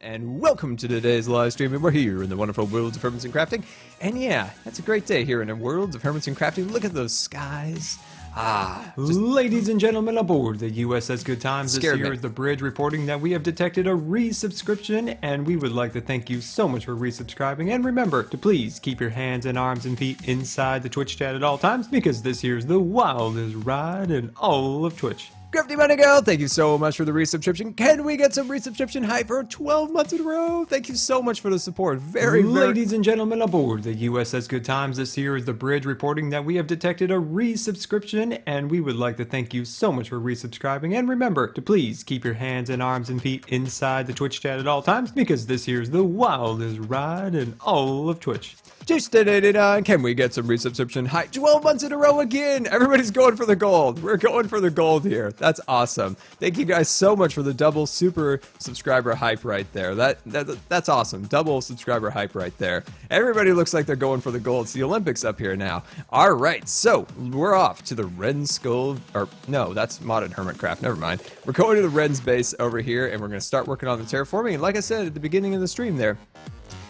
And welcome to today's live stream, and we're here in the wonderful worlds of Hermitcraft Crafting. And yeah, that's a great day here in the worlds of Hermitcraft Crafting. Look at those skies. Ladies and gentlemen aboard the USS Good Times, this here is the bridge reporting that we have detected a resubscription, and we would like to thank you so much for resubscribing. And remember to please keep your hands and arms and feet inside the Twitch chat at all times, because this here's the wildest ride in all of Twitch. Crafty Money Girl, thank you so much for the resubscription. Can we get some resubscription hype for 12 months in a row? Thank you so much for the support. Ladies and gentlemen aboard the USS Good Times, this here is the bridge reporting that we have detected a resubscription, and we would like to thank you so much for resubscribing. And remember to please keep your hands and arms and feet inside the Twitch chat at all times, because this here's the wildest ride in all of Twitch. Just 1089, can we get some resubscription hype? 12 months in a row again. Everybody's going for the gold. We're going for the gold here. That's awesome. Thank you guys so much for the double super subscriber hype right there. That's awesome. Double subscriber hype right there. Everybody looks like they're going for the gold. It's the Olympics up here now. All right, so we're off to the Ren Skull, or no, that's Modern Hermitcraft. Never mind. We're going to the Ren's base over here, and we're going to start working on the terraforming. And like I said at the beginning of the stream there,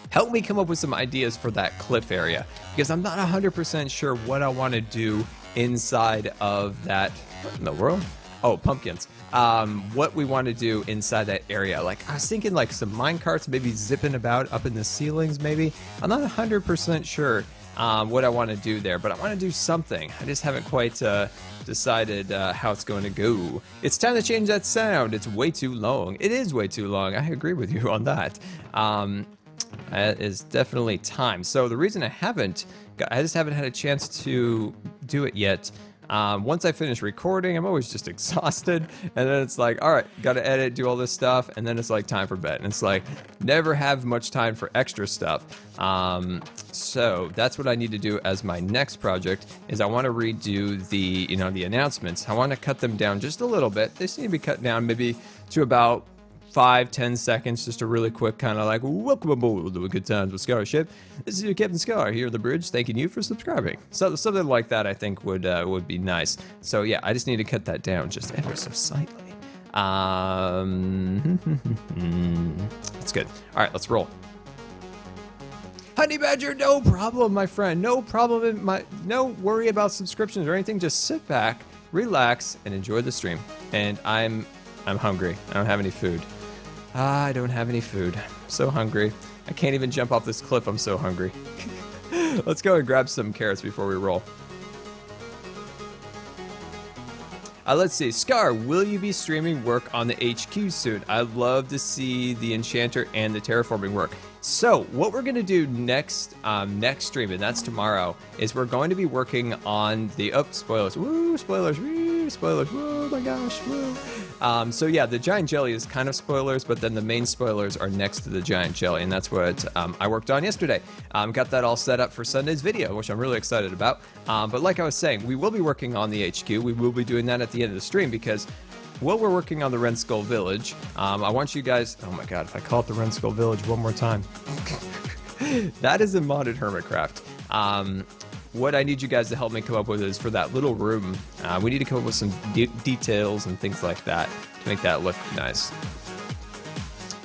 help me come up with some ideas for that cliff area, because I'm not 100% sure what I want to do inside of that. What in the world? Oh, pumpkins. What we want to do inside that area. Like, I was thinking like some minecarts maybe zipping about up in the ceilings maybe. I'm not 100% sure what I want to do there, but I want to do something. I just haven't quite decided how it's going to go. It's time to change that sound. It's way too long. It is way too long. I agree with you on that. It is definitely time. So the reason I just haven't had a chance to do it yet. Once I finish recording, I'm always just exhausted, and then it's like, all right, gotta edit, do all this stuff, and then it's like time for bed, and it's like never have much time for extra stuff. So that's what I need to do as my next project. Is I want to redo the announcements. I want to cut them down just a little bit. They seem to be cut down maybe to about 5-10 seconds, just a really quick kind of like, welcome aboard the Good Times with Scar ship. This is your Captain Scar here on the bridge, thanking you for subscribing. So something like that I think would be nice. So yeah, I just need to cut that down just ever so slightly. That's good. All right, let's roll. Honey Badger, no problem, my friend. No problem. No worry about subscriptions or anything. Just sit back, relax, and enjoy the stream. And I'm hungry. I don't have any food. I don't have any food. I'm so hungry. I can't even jump off this cliff. I'm so hungry. Let's go and grab some carrots before we roll. Let's see. Scar, will you be streaming work on the HQ soon? I'd love to see the enchanter and the terraforming work. So what we're going to do next stream, and that's tomorrow, is we're going to be working on the spoilers. Woo, spoilers. Woo, spoilers. Woo, my gosh. Woo. So yeah, the giant jelly is kind of spoilers, but then the main spoilers are next to the giant jelly, and that's what I worked on yesterday. Got that all set up for Sunday's video, which I'm really excited about. But like I was saying, we will be working on the HQ. We will be doing that at the end of the stream, because while we're working on the Ren Skull Village, I want you guys... Oh my god, if I call it the Ren Skull Village one more time. That is a modded Hermitcraft. What I need you guys to help me come up with is for that little room, we need to come up with some details and things like that to make that look nice.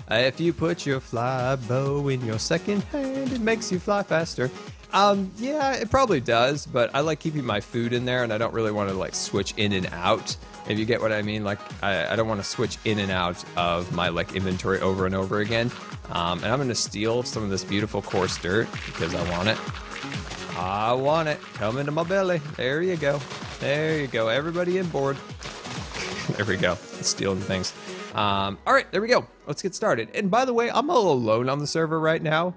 If you put your fly bow in your second hand, it makes you fly faster. Yeah, it probably does, but I like keeping my food in there, and I don't really want to like switch in and out. If you get what I mean, like I don't want to switch in and out of my like inventory over and over again. And I'm going to steal some of this beautiful coarse dirt because I want it. I want it. Come into my belly. There you go. There you go. Everybody in board. There we go. Stealing things. All right, there we go. Let's get started. And by the way, I'm all alone on the server right now.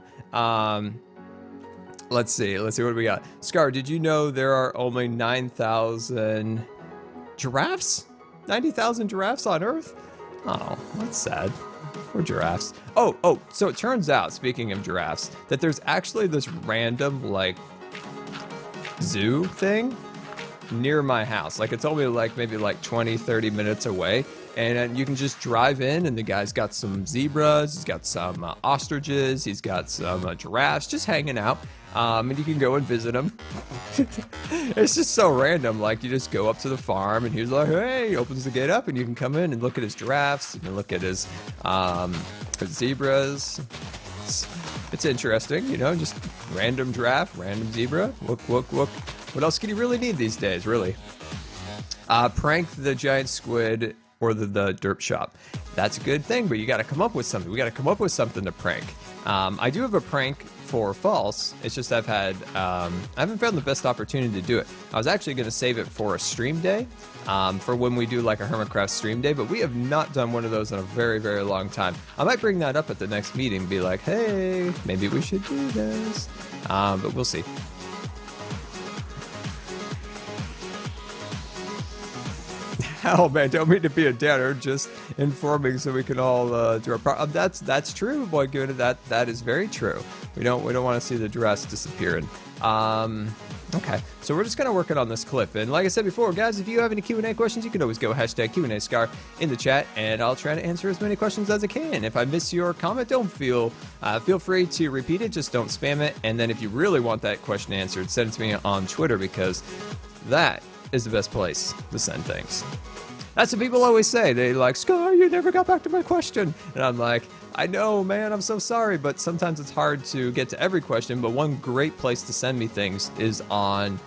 Let's see. What do we got? Scar, did you know there are only 9,000 giraffes? 90,000 giraffes on Earth? Oh, that's sad. Poor giraffes. Oh, so it turns out, speaking of giraffes, that there's actually this random, like, zoo thing near my house. Like, it's only like maybe like 20-30 minutes away, and you can just drive in, and the guy's got some zebras, he's got some ostriches, he's got some giraffes just hanging out. And you can go and visit them. It's just so random. Like, you just go up to the farm, and he's like, hey, he opens the gate up, and you can come in and look at his giraffes, and look at his for zebras. It's interesting, you know, just random giraffe, random zebra. Look. What else can you really need these days, really? Prank the giant squid or the derp shop. That's a good thing, but you got to come up with something. We got to come up with something to prank. I do have a prank for false. It's just I haven't found the best opportunity to do it. I was actually going to save it for a stream day, for when we do like a Hermitcraft stream day, but we have not done one of those in a very, very long time. I might bring that up at the next meeting, be like, hey, maybe we should do this, but we'll see. Oh man, don't mean to be a downer, just informing so we can all do our that's true, boy good. That is very true. We don't want to see the dress disappearing. Okay, so we're just kind of working on this clip, and like I said before, guys, if you have any Q&A questions, you can always go hashtag Q&A_SCAR in the chat, and I'll try to answer as many questions as I can. If I miss your comment, don't feel free to repeat it, just don't spam it, and then if you really want that question answered, send it to me on Twitter, because that is the best place to send things. That's what people always say. They like, Scar, you never got back to my question. And I'm like, I know, man, I'm so sorry, but sometimes it's hard to get to every question. But one great place to send me things is on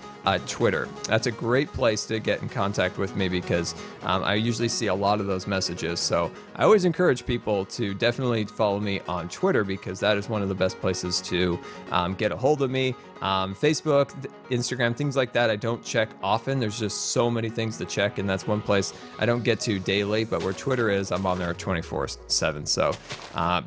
Twitter. That's a great place to get in contact with me, because I usually see a lot of those messages. So I always encourage people to definitely follow me on Twitter, because that is one of the best places to get a hold of me. Facebook, Instagram, things like that, I don't check often. There's just so many things to check, and that's one place I don't get to daily. But where Twitter is, I'm on there 24/7. So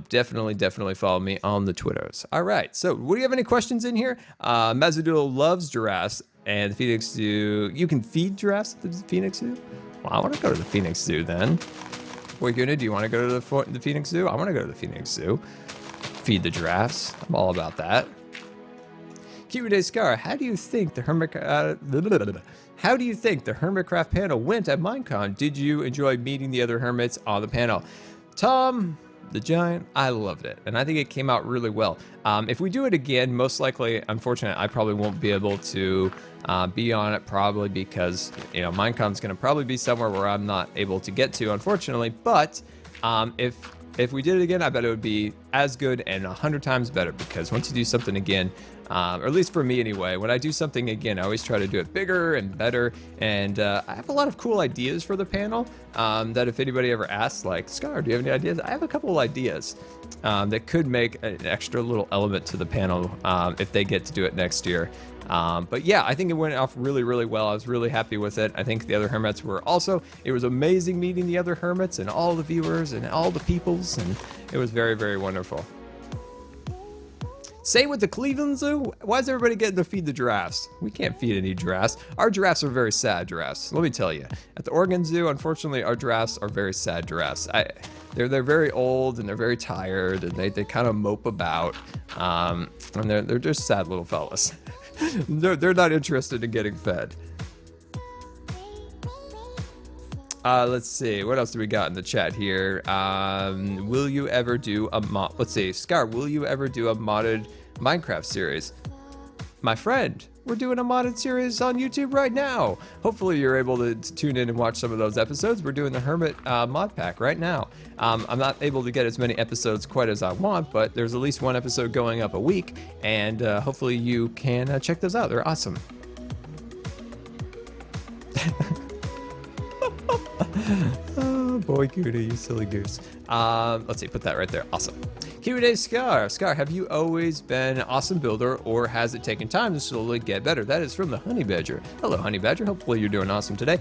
definitely follow me on the Twitters. All right, so do you have any questions in here? Mazadoodle loves giraffes, and the Phoenix Zoo. You can feed giraffes at the Phoenix Zoo? Well, I want to go to the Phoenix Zoo then. Boy, Guna, do you want to go to the Phoenix Zoo? I want to go to the Phoenix Zoo. Feed the giraffes. I'm all about that. Q&A_SCAR, how do you think the Hermitcraft panel went at Minecon? Did you enjoy meeting the other hermits on the panel? Tom the Giant, I loved it, and I think it came out really well. If we do it again, most likely, unfortunately, I probably won't be able to be on it, probably because, you know, Minecon's going to probably be somewhere where I'm not able to get to, unfortunately. But if we did it again, I bet it would be as good and 100 times better, because once you do something again, or at least for me anyway, when I do something again, I always try to do it bigger and better. And I have a lot of cool ideas for the panel that if anybody ever asks, like, Scar, do you have any ideas? I have a couple of ideas that could make an extra little element to the panel if they get to do it next year. But yeah, I think it went off really, really well. I was really happy with it. I think the other hermits were also. It was amazing meeting the other hermits and all the viewers and all the peoples, and it was very, very wonderful. Same with the Cleveland Zoo. Why is everybody getting to feed the giraffes? We can't feed any giraffes. Our giraffes are very sad giraffes. Let me tell you. At the Oregon Zoo, unfortunately, our giraffes are very sad giraffes. They're very old, and they're very tired, and they kind of mope about, and they're just sad little fellas. They're not interested in getting fed. Let's see, what else do we got in the chat here? Will you ever do a mod? Let's see, Scar, will you ever do a modded Minecraft series? My friend, we're doing a modded series on YouTube right now. Hopefully you're able to tune in and watch some of those episodes. We're doing the Hermit mod pack right now. I'm not able to get as many episodes quite as I want, but there's at least one episode going up a week, and hopefully you can check those out. They're awesome. Oh boy, Gouda, you silly goose. Let's see, put that right there. Awesome. Q&A_SCAR. Scar, have you always been an awesome builder, or has it taken time to slowly get better? That is from the Honey Badger. Hello, Honey Badger. Hopefully you're doing awesome today.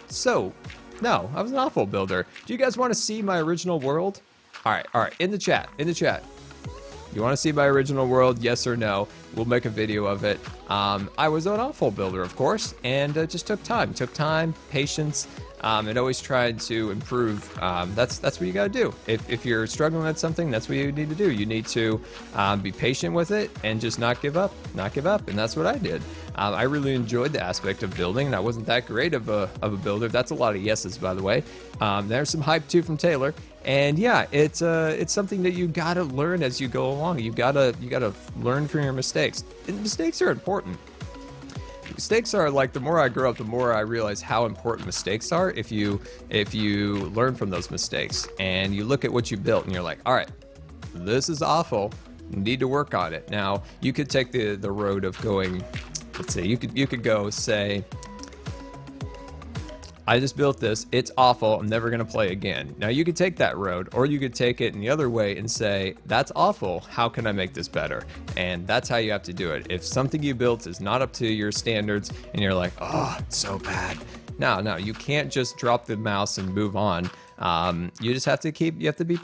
So, no, I was an awful builder. Do you guys want to see my original world? All right, in the chat. You want to see my original world, yes or no? We'll make a video of it. I was an awful builder, of course, and it just took time. Patience, and always tried to improve. That's what you got to do. If you're struggling at something, that's what you need to do. You need to be patient with it and just not give up, and that's what I did. I really enjoyed the aspect of building, and I wasn't that great of a builder. That's a lot of yeses, by the way. There's some hype too from Taylor. And yeah, it's something that you gotta learn as you go along. You gotta learn from your mistakes. And mistakes are important. Mistakes are like, the more I grow up, the more I realize how important mistakes are. If you learn from those mistakes and you look at what you built and you're like, all right, this is awful, need to work on it. Now you could take the road of going, let's say you could go say, I just built this, it's awful, I'm never gonna play again. Now you could take that road, or you could take it in the other way and say, that's awful, how can I make this better? And that's how you have to do it. If something you built is not up to your standards and you're like, oh, it's so bad. No, you can't just drop the mouse and move on. You just have to you have to be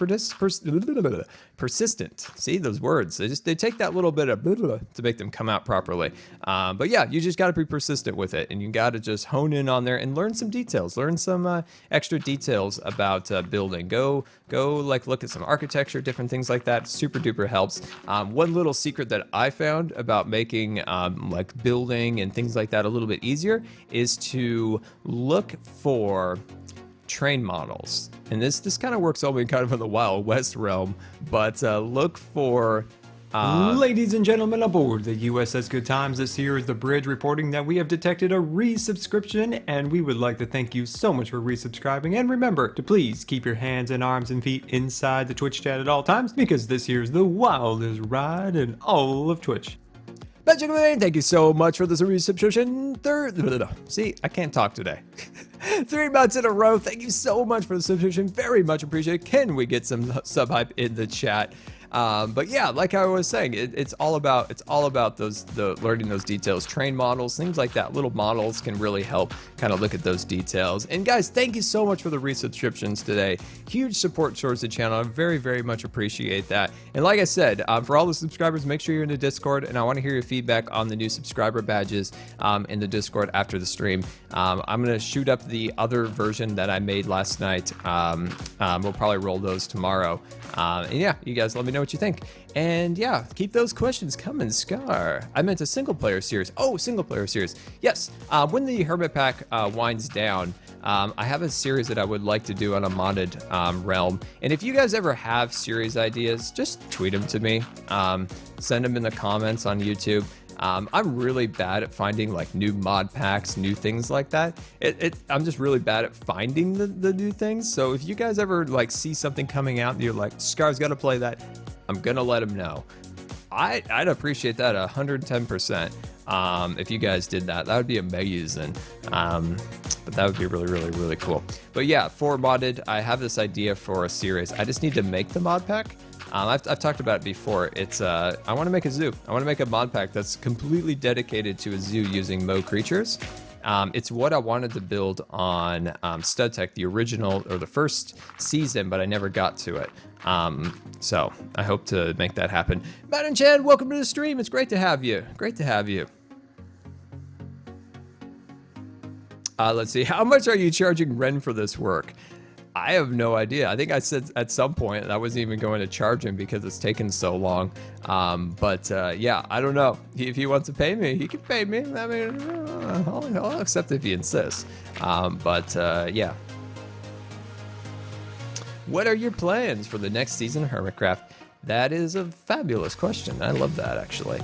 persistent. See those words? They take that little bit of to make them come out properly. But yeah, you just got to be persistent with it, and you got to just hone in on there and learn some details. Learn some extra details about building. Go like look at some architecture, different things like that. Super duper helps. One little secret that I found about making like building and things like that a little bit easier is to look for train models. And this kind of works only kind of in the Wild West realm, but look for ladies and gentlemen aboard the USS Good Times, this here is the bridge reporting that we have detected a resubscription, and we would like to thank you so much for resubscribing. And remember to please keep your hands and arms and feet inside the Twitch chat at all times, because this here is the wildest ride in all of Twitch. Benjamin, thank you so much for this resubscription. See, I can't talk today. 3 months in a row. Thank you so much for the subscription. Very much appreciated. Can we get some sub hype in the chat? But yeah, like I was saying, it's all about learning those details, train models, things like that. Little models can really help kind of look at those details. And guys, thank you so much for the resubscriptions today. Huge support towards the channel. I very, very much appreciate that. And like I said, for all the subscribers, make sure you're in the Discord, and I want to hear your feedback on the new subscriber badges in the Discord after the stream. I'm gonna shoot up the other version that I made last night. We'll probably roll those tomorrow. And yeah, you guys let me know what you think. And yeah, keep those questions coming, Scar. I meant a single player series. Oh, single player series. Yes, when the Hermit Pack winds down, I have a series that I would like to do on a modded realm. And if you guys ever have series ideas, just tweet them to me. Send them in the comments on YouTube. I'm really bad at finding like new mod packs, new things like that. I'm just really bad at finding the new things. So if you guys ever like see something coming out and you're like, Scar's got to play that, I'm gonna let him know. I'd appreciate that 110%. If you guys did that, that would be amazing. But that would be really, really, really cool. But yeah, for modded, I have this idea for a series. I just need to make the mod pack. I've talked about it before. It's I want to make a zoo. I want to make a mod pack that's completely dedicated to a zoo using Mo creatures. It's what I wanted to build on Stud Tech, the original or the first season, but I never got to it. So I hope to make that happen. Matt and Chad, welcome to the stream. It's great to have you. Great to have you. Let's see. How much are you charging Ren for this work? I have no idea. I think I said at some point I wasn't even going to charge him because it's taken so long. Yeah, I don't know. If he wants to pay me, he can pay me. I mean, I'll accept if he insists. Yeah. What are your plans for the next season of Hermitcraft? That is a fabulous question. I love that, actually.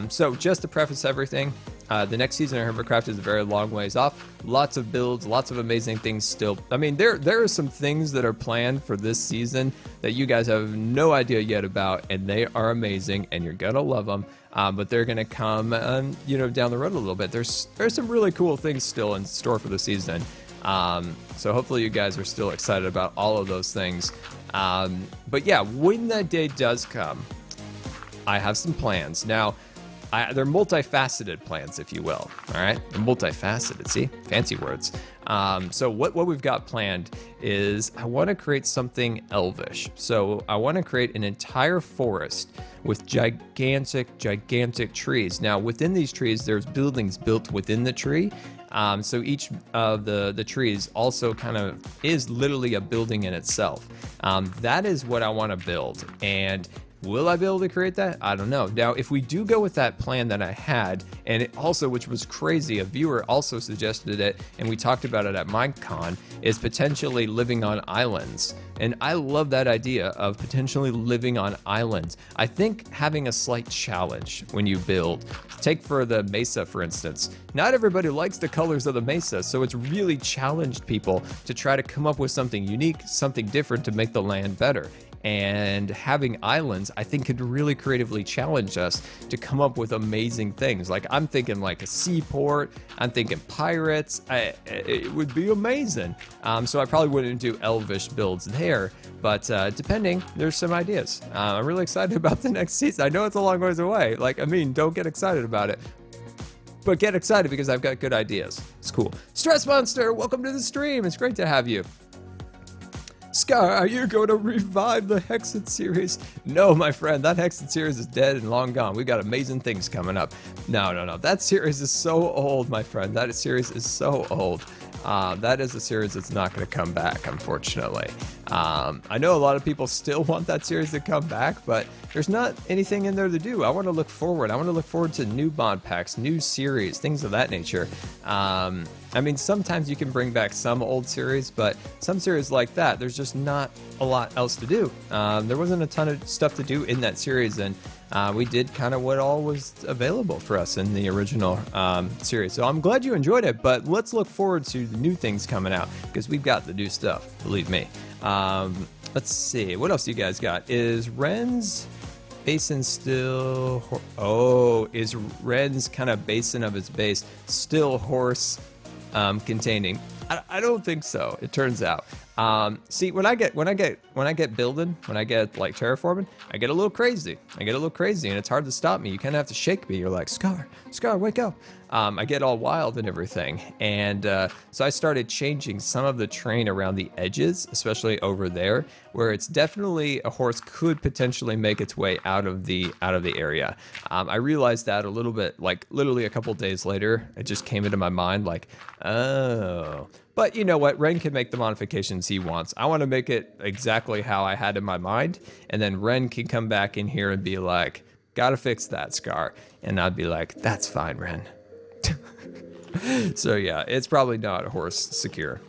So just to preface everything, the next season of Hermitcraft is a very long ways off. Lots of builds, lots of amazing things still. I mean, there are some things that are planned for this season that you guys have no idea yet about, and they are amazing, and you're gonna love them. But they're gonna come, down the road a little bit. There's some really cool things still in store for the season. So hopefully you guys are still excited about all of those things. But yeah, when that day does come, I have some plans. Now, they're multifaceted plans, if you will. All right, they're multifaceted. See, fancy words. So what we've got planned is I want to create something elvish. So I want to create an entire forest with gigantic trees. Now within these trees, there's buildings built within the tree. So each of the trees also kind of is literally a building in itself. That is what I want to build. And Will I be able to create that? I don't know. Now, if we do go with that plan that I had, and it also, which was crazy, a viewer also suggested it, and we talked about it at Minecon, is potentially living on islands. And I love that idea of potentially living on islands. I think having a slight challenge when you build. Take for the mesa, for instance. Not everybody likes the colors of the mesa, so it's really challenged people to try to come up with something unique, something different to make the land better. And having islands, I think, could really creatively challenge us to come up with amazing things. Like, I'm thinking like a seaport, I'm thinking pirates. It would be amazing. So I probably wouldn't do elvish builds there, but depending, there's some ideas. I'm really excited about the next season. I know it's a long ways away. Like, I mean, don't get excited about it, but get excited because I've got good ideas. It's cool. Stress Monster, welcome to the stream. It's great to have you. Scar, are you going to revive the Hexed series? No, my friend, that Hexed series is dead and long gone. We've got amazing things coming up. No. That series is so old, my friend. That series is so old. That is a series that's not going to come back, unfortunately. I know a lot of people still want that series to come back, but there's not anything in there to do. I want to look forward. I want to look forward to new mod packs, new series, things of that nature. I mean, sometimes you can bring back some old series, but some series like that, there's just not a lot else to do. There wasn't a ton of stuff to do in that series, and we did kind of what all was available for us in the original series. So I'm glad you enjoyed it, but let's look forward to the new things coming out, because we've got the new stuff, believe me. Let's see, what else you guys got? Is Ren's basin still... is Ren's kind of basin of his base still horse containing? I don't think so. It turns out. See, when I get building, when I get like terraforming, I get a little crazy. And it's hard to stop me. You kind of have to shake me. You're like, Scar, wake up. I get all wild and everything. And so I started changing some of the terrain around the edges, especially over there, where it's definitely a horse could potentially make its way out of the area. I realized that a little bit, like literally a couple days later. It just came into my mind like, oh. But you know what? Ren can make the modifications he wants. I want to make it exactly how I had in my mind. And then Ren can come back in here and be like, gotta fix that, Scar. And I'd be like, that's fine, Ren. So yeah, it's probably not horse secure.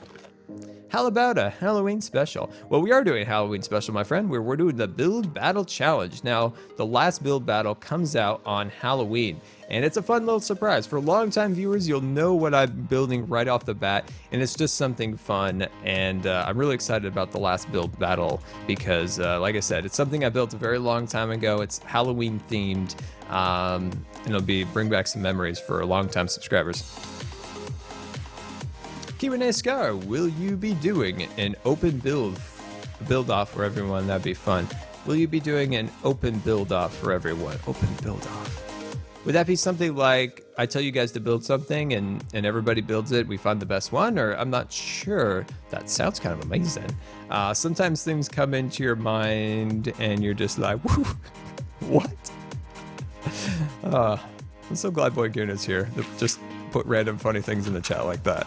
How about a Halloween special? Well, we are doing a Halloween special, my friend, where we're doing the Build Battle Challenge. Now, the last Build Battle comes out on Halloween, and it's a fun little surprise. For longtime viewers, you'll know what I'm building right off the bat, and it's just something fun, and I'm really excited about the last Build Battle because, like I said, it's something I built a very long time ago. It's Halloween themed, and it'll bring back some memories for longtime subscribers. Q&A Scar, will you be doing an open build off for everyone? That'd be fun. Will you be doing an open build off for everyone? Open build off. Would that be something like I tell you guys to build something and everybody builds it, we find the best one? Or I'm not sure. That sounds kind of amazing. Sometimes things come into your mind and you're just like, whoo, what? I'm so glad Boy Goon is here. Just put random funny things in the chat like that.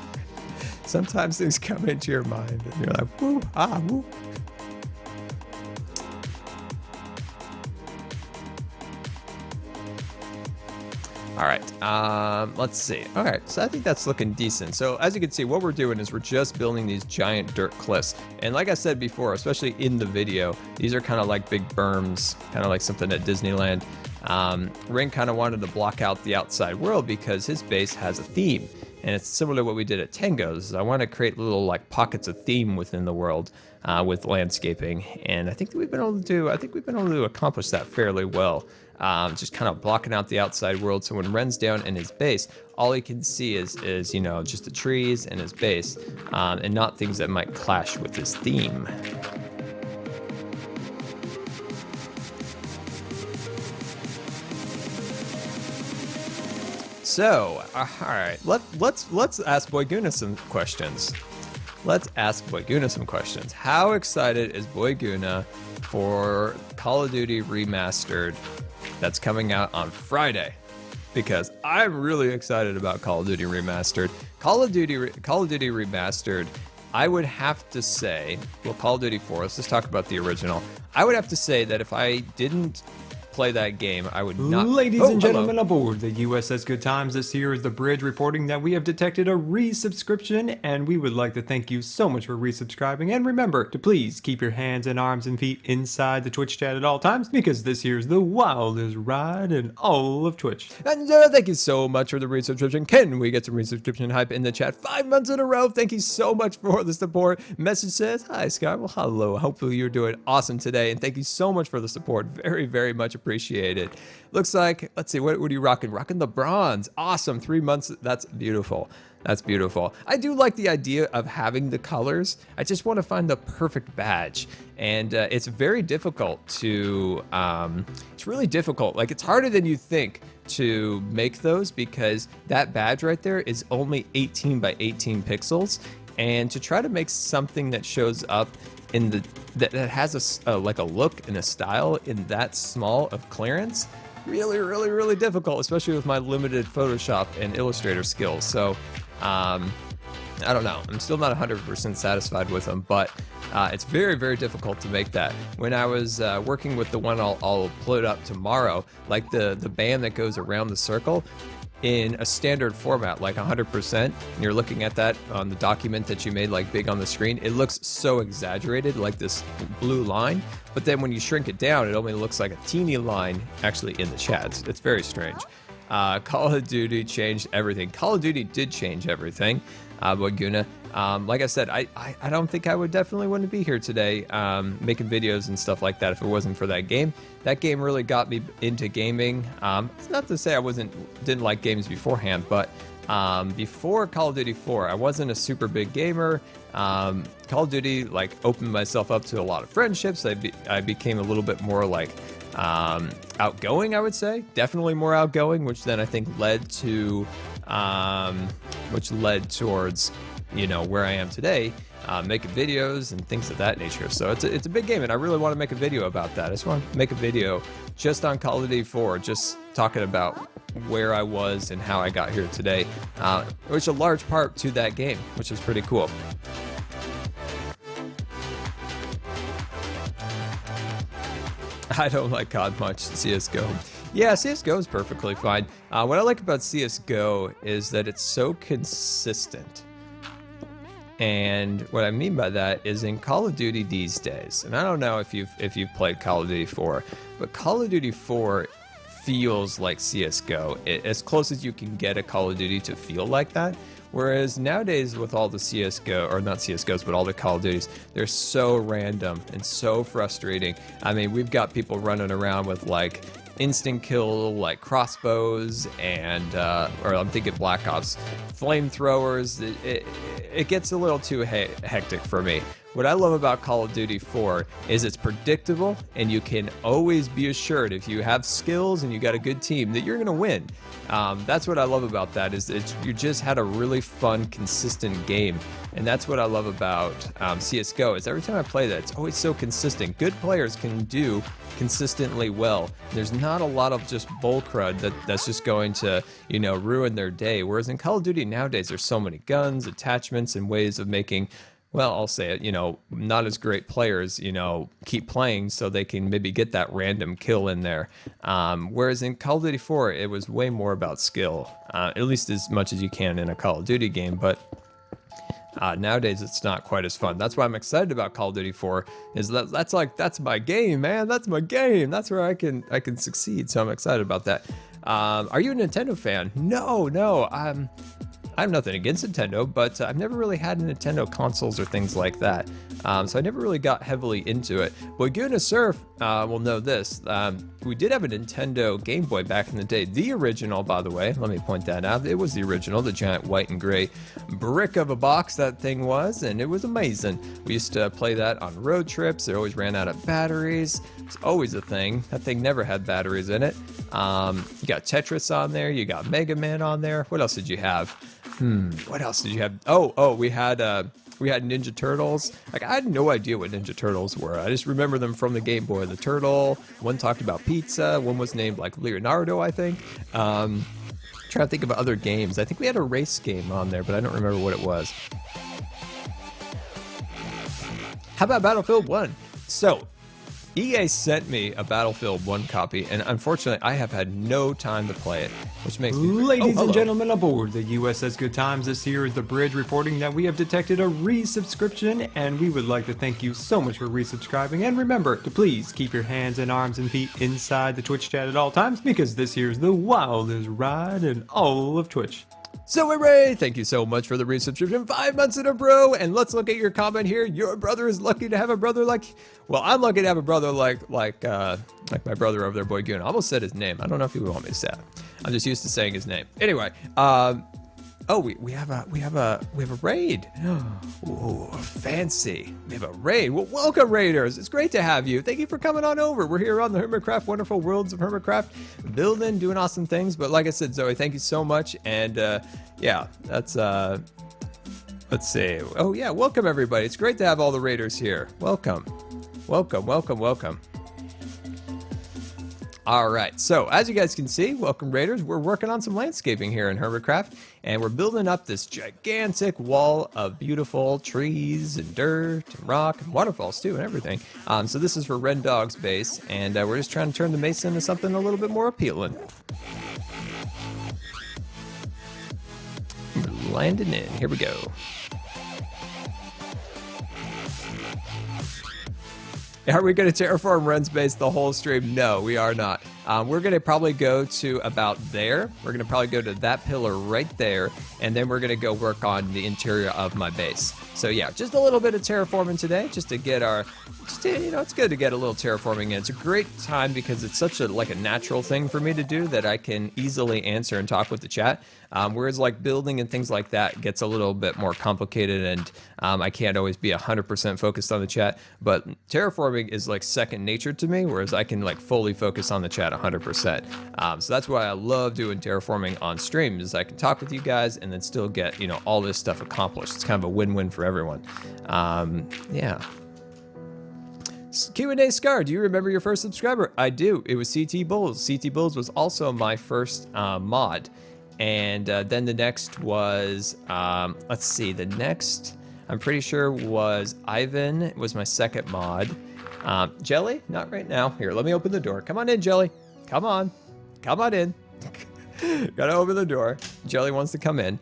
Sometimes things come into your mind and you're like, woo, woo. All right, let's see. All right, so I think that's looking decent. So as you can see, what we're doing is we're just building these giant dirt cliffs. And like I said before, especially in the video, these are kind of like big berms, kind of like something at Disneyland. Ring kind of wanted to block out the outside world because his base has a theme. And it's similar to what we did at Tango's. I want to create little like pockets of theme within the world with landscaping, and I think that we've been able to accomplish that fairly well. Just kind of blocking out the outside world, so when Ren's down in his base, all he can see is just the trees and his base, and not things that might clash with his theme. So, all right, let's ask Boy Guna some questions. How excited is Boy Guna for Call of Duty Remastered that's coming out on Friday? Because I'm really excited about Call of Duty Remastered. Call of Duty Remastered I would have to say, well, Call of Duty 4, let's just talk about the original. I would have to say that if I didn't play that game, I would not. Ladies and gentlemen aboard the USS Good Times, this here is the bridge reporting that we have detected a resubscription, and we would like to thank you so much for resubscribing. And remember to please keep your hands and arms and feet inside the Twitch chat at all times, because this here's the wildest ride in all of Twitch. And thank you so much for the resubscription. Can we get some resubscription hype in the chat? 5 months in a row. Thank you so much for the support. Message says, hi, Sky. Well, hello. Hopefully you're doing awesome today, and thank you so much for the support. Very, very much appreciated. Looks like, let's see, what are you rocking? Rocking the bronze. Awesome. 3 months. That's beautiful. That's beautiful. I do like the idea of having the colors. I just want to find the perfect badge. And it's very difficult to, it's really difficult. Like, it's harder than you think to make those, because that badge right there is only 18 by 18 pixels. And to try to make something that shows up in the, that has a like a look and a style in that small of clearance, really difficult, especially with my limited Photoshop and Illustrator skills. So I don't know, I'm still not 100% satisfied with them, but it's very difficult to make that. When I was working with the one I'll put up tomorrow, like the band that goes around the circle in a standard format, like 100%, and you're looking at that on the document that you made like big on the screen, it looks so exaggerated, like this blue line, but then when you shrink it down, it only looks like a teeny line actually in the chat. It's very strange. Call of Duty changed everything. Call of Duty did change everything, Waguna. Like I said, I don't think I would definitely want to be here today making videos and stuff like that if it wasn't for that game. That game really got me into gaming. It's not to say I didn't like games beforehand, but before Call of Duty 4, I wasn't a super big gamer. Call of Duty like opened myself up to a lot of friendships. I became a little bit more like outgoing, I would say. Definitely more outgoing, which then I think led to towards, you know, where I am today, making videos and things of that nature. So it's a big game, and I really want to make a video about that. I just want to make a video just on Call of Duty 4, just talking about where I was and how I got here today, which is a large part to that game, which is pretty cool. I don't like COD much, CSGO. Yeah, CSGO is perfectly fine. What I like about CSGO is that it's so consistent. And what I mean by that is in Call of Duty these days, and I don't know if you've played Call of Duty 4, but Call of Duty 4 feels like CSGO, as close as you can get a Call of Duty to feel like that. Whereas nowadays with all the CSGO, or not CSGOs, but all the Call of Duties, they're so random and so frustrating. I mean, we've got people running around with like instant kill like crossbows and or I'm thinking Black Ops flamethrowers. It gets a little too hectic for me. What I love about Call of Duty 4 is it's predictable, and you can always be assured if you have skills and you got a good team that you're gonna win. That's what I love about that, is you just had a really fun, consistent game. And that's what I love about CSGO, is every time I play that, it's always so consistent. Good players can do consistently well. There's not a lot of just bull crud that's just going to, you know, ruin their day. Whereas in Call of Duty nowadays, there's so many guns, attachments, and ways of making, well, I'll say it, you know, not as great players, you know, keep playing so they can maybe get that random kill in there. Whereas in Call of Duty 4, it was way more about skill, at least as much as you can in a Call of Duty game. But nowadays, it's not quite as fun. That's why I'm excited about Call of Duty 4, is that's my game, man. That's my game. That's where I can succeed. So I'm excited about that. Are you a Nintendo fan? No. I have nothing against Nintendo, but I've never really had Nintendo consoles or things like that. So I never really got heavily into it. But Guna Surf will know this. We did have a Nintendo Game Boy back in the day. The original, by the way, let me point that out. It was the original, the giant white and gray brick of a box that thing was, and it was amazing. We used to play that on road trips. It always ran out of batteries. It's always a thing. That thing never had batteries in it. You got Tetris on there. You got Mega Man on there. What else did you have? What else did you have? Oh, we had Ninja Turtles. Like, I had no idea what Ninja Turtles were. I just remember them from the Game Boy. The turtle, one talked about pizza, one was named like Leonardo, I think. Trying to think of other games. I think we had a race game on there, but I don't remember what it was. How about Battlefield 1? So, EA sent me a Battlefield 1 copy, and unfortunately, I have had no time to play it, which makes me... Ladies and gentlemen aboard the USS Good Times, this here is the bridge reporting that we have detected a resubscription, and we would like to thank you so much for resubscribing. And remember to please keep your hands and arms and feet inside the Twitch chat at all times, because this here's the wildest ride in all of Twitch. So Ray, thank you so much for the resubscription, 5 months in a row, and let's look at your comment here. Your brother is lucky to have a brother like, well, I'm lucky to have a brother like my brother over there, Boy Goon. I almost said his name. I don't know if he would want me to say it. I'm just used to saying his name. Anyway, oh, we have a raid. Ooh, fancy. We have a raid. Well, welcome, raiders. It's great to have you. Thank you for coming on over. We're here on the Hermitcraft, wonderful worlds of Hermitcraft, building, doing awesome things. But like I said, Zoe, thank you so much. And yeah, that's let's see. Oh yeah, welcome everybody. It's great to have all the raiders here. Welcome, welcome, welcome, welcome. All right, so as you guys can see, welcome raiders, we're working on some landscaping here in Hermitcraft, and we're building up this gigantic wall of beautiful trees and dirt and rock and waterfalls too and everything. So this is for Red Dog's base, and we're just trying to turn the base into something a little bit more appealing. We're landing in, here we go. Are we going to terraform Ren's base the whole stream? No, we are not. We're going to probably go to about there. We're going to probably go to that pillar right there, and then we're going to go work on the interior of my base. So yeah, just a little bit of terraforming today, just to get our, you know, it's good to get a little terraforming in. It's a great time because it's such a like a natural thing for me to do that I can easily answer and talk with the chat. Whereas like building and things like that gets a little bit more complicated, and I can't always be 100% focused on the chat. But terraforming is like second nature to me, whereas I can like fully focus on the chat 100%. So that's why I love doing terraforming on stream, is I can talk with you guys and then still get, you know, all this stuff accomplished. It's kind of a win-win for everyone. Yeah. Q&A Scar, do you remember your first subscriber? I do. It was CT Bulls. CT Bulls was also my first mod. And then the next was, let's see, the next, I'm pretty sure was Ivan, was my second mod. Jelly? Not right now. Here, let me open the door. Come on in, Jelly. Come on. Come on in. Gotta open the door. Jelly wants to come in.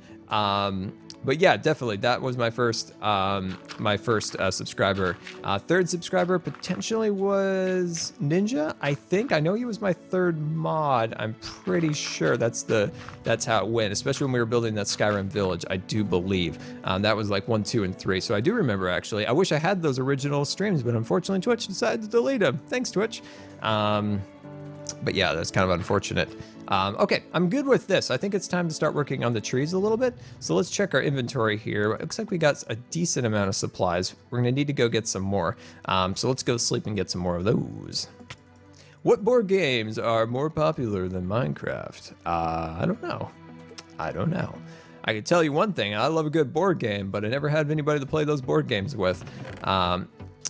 But yeah, definitely, that was my first subscriber. Third subscriber potentially was Ninja, I think. I know he was my third mod. I'm pretty sure that's how it went, especially when we were building that Skyrim village, I do believe. That was like 1, 2, and 3, so I do remember, actually. I wish I had those original streams, but unfortunately Twitch decided to delete them. Thanks, Twitch. But yeah, that's kind of unfortunate. Okay, I'm good with this. I think it's time to start working on the trees a little bit. So let's check our inventory here. It looks like we got a decent amount of supplies. We're gonna need to go get some more. So let's go sleep and get some more of those. What board games are more popular than Minecraft? I don't know. I don't know. I can tell you one thing, I love a good board game, but I never had anybody to play those board games with.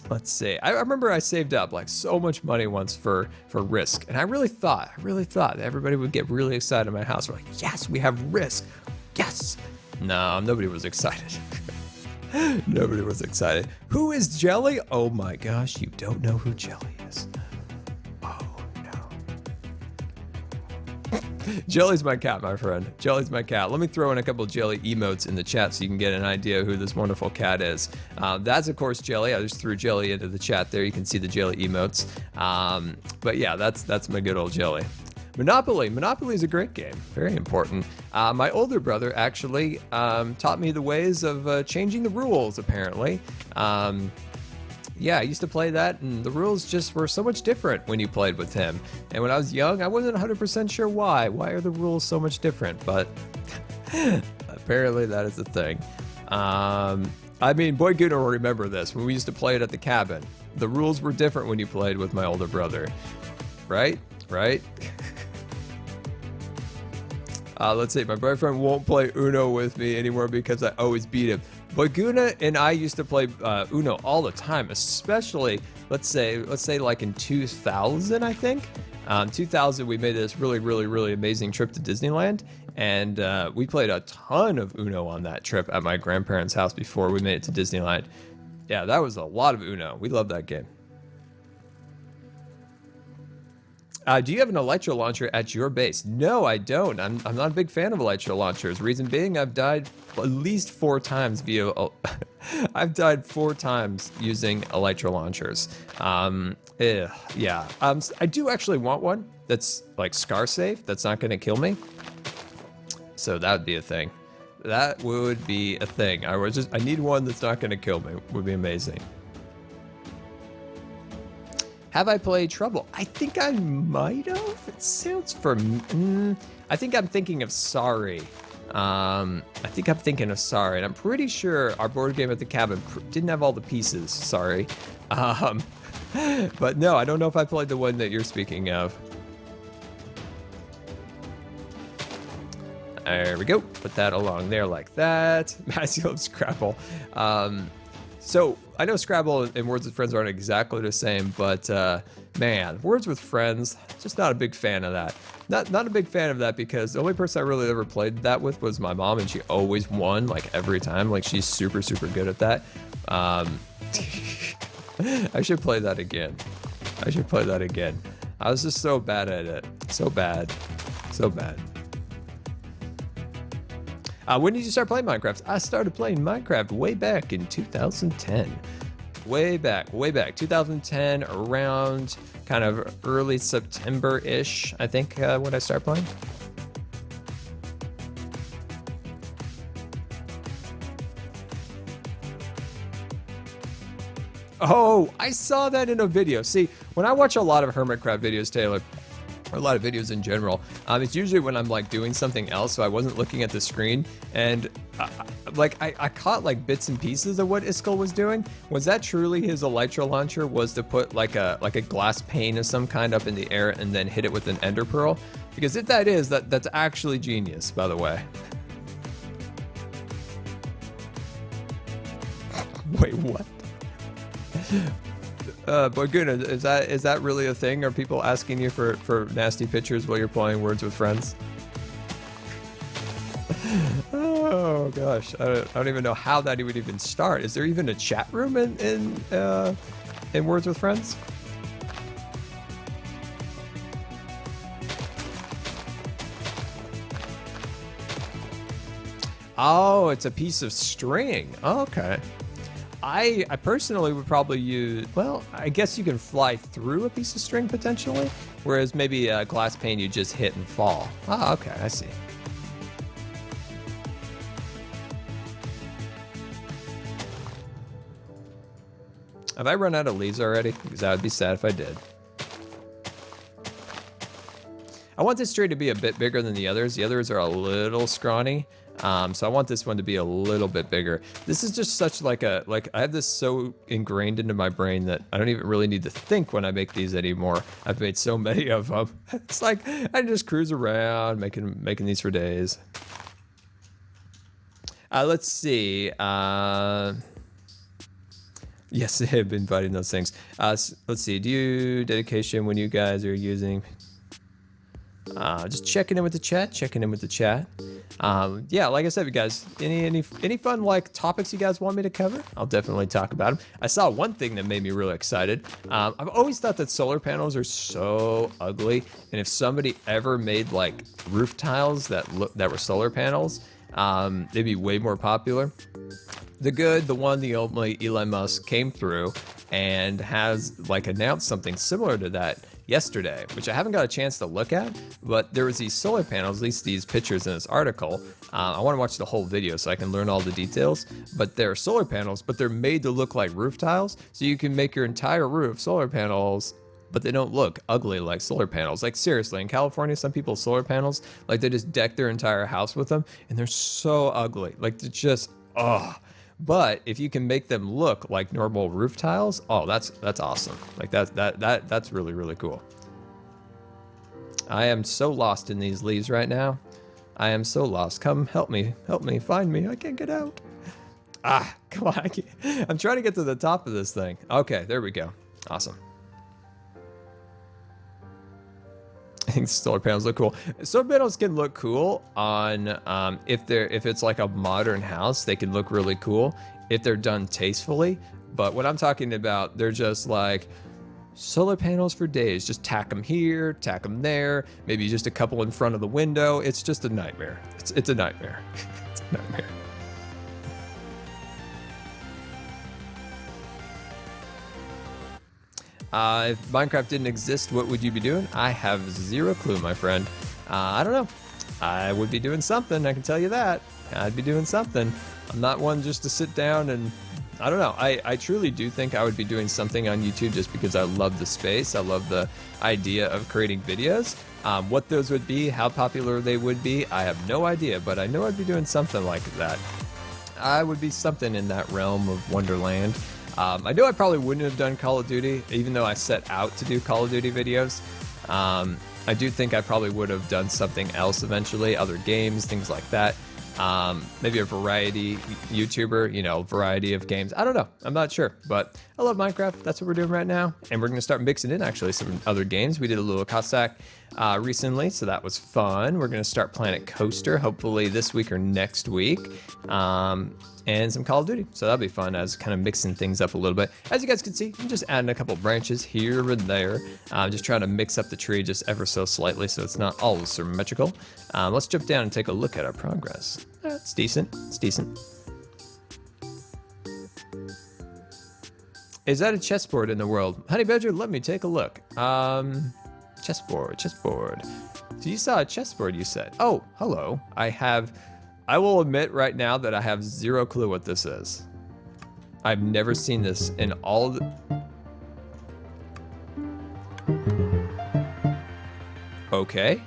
Let's see. I remember I saved up like so much money once for Risk, and I really thought that everybody would get really excited in my house. We're like, yes, we have Risk, yes. No, nobody was excited. Nobody was excited. Who is Jelly? Oh my gosh, you don't know who Jelly is. Jelly's my cat, my friend. Jelly's my cat. Let me throw in a couple of Jelly emotes in the chat so you can get an idea who this wonderful cat is. That's, of course, Jelly. I just threw Jelly into the chat there. You can see the Jelly emotes. But yeah, that's my good old Jelly. Monopoly. Monopoly is a great game. Very important. My older brother actually taught me the ways of changing the rules, apparently. Yeah, I used to play that, and the rules just were so much different when you played with him. And when I was young, I wasn't 100% sure why. Why are the rules so much different? But apparently that is the thing. I mean, Boy Gooner will remember this. When we used to play it at the cabin, the rules were different when you played with my older brother. Right? Right? Let's see, my boyfriend won't play Uno with me anymore because I always beat him. But Guna and I used to play Uno all the time, especially, let's say like in 2000, I think. 2000, we made this really amazing trip to Disneyland, and we played a ton of Uno on that trip at my grandparents' house before we made it to Disneyland. Yeah, that was a lot of Uno. We love that game. Do you have an Elytra launcher at your base? No, I don't. I'm not a big fan of Elytra launchers. Reason being, I've died at least 4 times via... I've died 4 times using Elytra launchers. Yeah. I do actually want one that's like scar safe, that's not going to kill me. So that would be a thing. That would be a thing. I need one that's not going to kill me. Would be amazing. Have I played Trouble? I think I might have. It sounds I think I'm thinking of Sorry. I think I'm thinking of Sorry, and I'm pretty sure our board game at the cabin didn't have all the pieces. Sorry. But no, I don't know if I played the one that you're speaking of. There we go. Put that along there like that. Massey loves Scrabble. So I know Scrabble and Words with Friends aren't exactly the same, but man, Words with Friends, just not a big fan of that. Not a big fan of that because the only person I really ever played that with was my mom, and she always won like every time. Like she's super good at that. I should play that again. I was just so bad at it. So bad. When did you start playing Minecraft? I started playing Minecraft way back in 2010. Way back, 2010, around kind of early September-ish, I think, when I started playing. Oh, I saw that in a video. See, when I watch a lot of Hermitcraft videos, Taylor, or a lot of videos in general, it's usually when I'm like doing something else, so I wasn't looking at the screen, and I caught like bits and pieces of what Iskall was doing. Was that truly his Elytra launcher? Was to put like a glass pane of some kind up in the air and then hit it with an ender pearl? Because if that is, that's actually genius, by the way. Wait, what? But goodness, is that really a thing? Are people asking you for nasty pictures while you're playing Words with Friends? Oh gosh, I don't even know how that would even start. Is there even a chat room in Words with Friends? Oh, it's a piece of string. Oh, okay. I personally would probably use, well, I guess you can fly through a piece of string potentially, whereas maybe a glass pane you just hit and fall. Oh, okay, I see. Have I run out of leaves already? Because I would be sad if I did. I want this tree to be a bit bigger than the others. The others are a little scrawny. So I want this one to be a little bit bigger. This is just such like I have this so ingrained into my brain that I don't even really need to think when I make these anymore. I've made so many of them. It's like I just cruise around making these for days. Let's see. Yes, I've been inviting those things. Let's see. Do you dedication when you guys are using? Just checking in with the chat. Yeah, like I said, you guys, any fun like topics you guys want me to cover? I'll definitely talk about them. I saw one thing that made me really excited. I've always thought that solar panels are so ugly, and if somebody ever made like roof tiles that were solar panels, they'd be way more popular. The only Elon Musk came through and has like announced something similar to that yesterday, which I haven't got a chance to look at, but there was these solar panels, at least these pictures in this article. I want to watch the whole video so I can learn all the details, but they're solar panels, but they're made to look like roof tiles, so you can make your entire roof solar panels, but they don't look ugly like solar panels. Like seriously, in California, some people's solar panels, like they just deck their entire house with them, and they're so ugly. Like they're just, But if you can make them look like normal roof tiles, oh, that's awesome. Like that's really, really cool. I am so lost in these leaves right now. I am so lost. Come help me, find me. I can't get out. Come on. I'm trying to get to the top of this thing. Okay, there we go. Awesome. I think solar panels look cool. Solar panels can look cool on if it's like a modern house, they can look really cool if they're done tastefully. But what I'm talking about, they're just like solar panels for days. Just tack them here, tack them there, maybe just a couple in front of the window. It's just a nightmare. It's a nightmare. It's a nightmare. If Minecraft didn't exist, what would you be doing? I have zero clue, my friend. I don't know. I would be doing something, I can tell you that. I'd be doing something. I'm not one just to sit down and, I don't know. I truly do think I would be doing something on YouTube just because I love the space. I love the idea of creating videos. What those would be, how popular they would be, I have no idea, but I know I'd be doing something like that. I would be something in that realm of Wonderland. I know I probably wouldn't have done Call of Duty, even though I set out to do Call of Duty videos. I do think I probably would have done something else eventually, other games, things like that. Maybe a variety YouTuber, you know, variety of games. I don't know. I'm not sure, but I love Minecraft. That's what we're doing right now. And we're going to start mixing in actually some other games. We did a little Cossack recently, so that was fun. We're going to start Planet Coaster, hopefully this week or next week. And some Call of Duty. So that'll be fun as kind of mixing things up a little bit. As you guys can see, I'm just adding a couple branches here and there. Just trying to mix up the tree just ever so slightly so it's not all symmetrical. Let's jump down and take a look at our progress. It's decent. It's decent. Is that a chessboard in the world? Honey Badger, let me take a look. Chessboard. So you saw a chessboard, you said. Oh, hello. I will admit right now that I have zero clue what this is. I've never seen this in all the... Okay.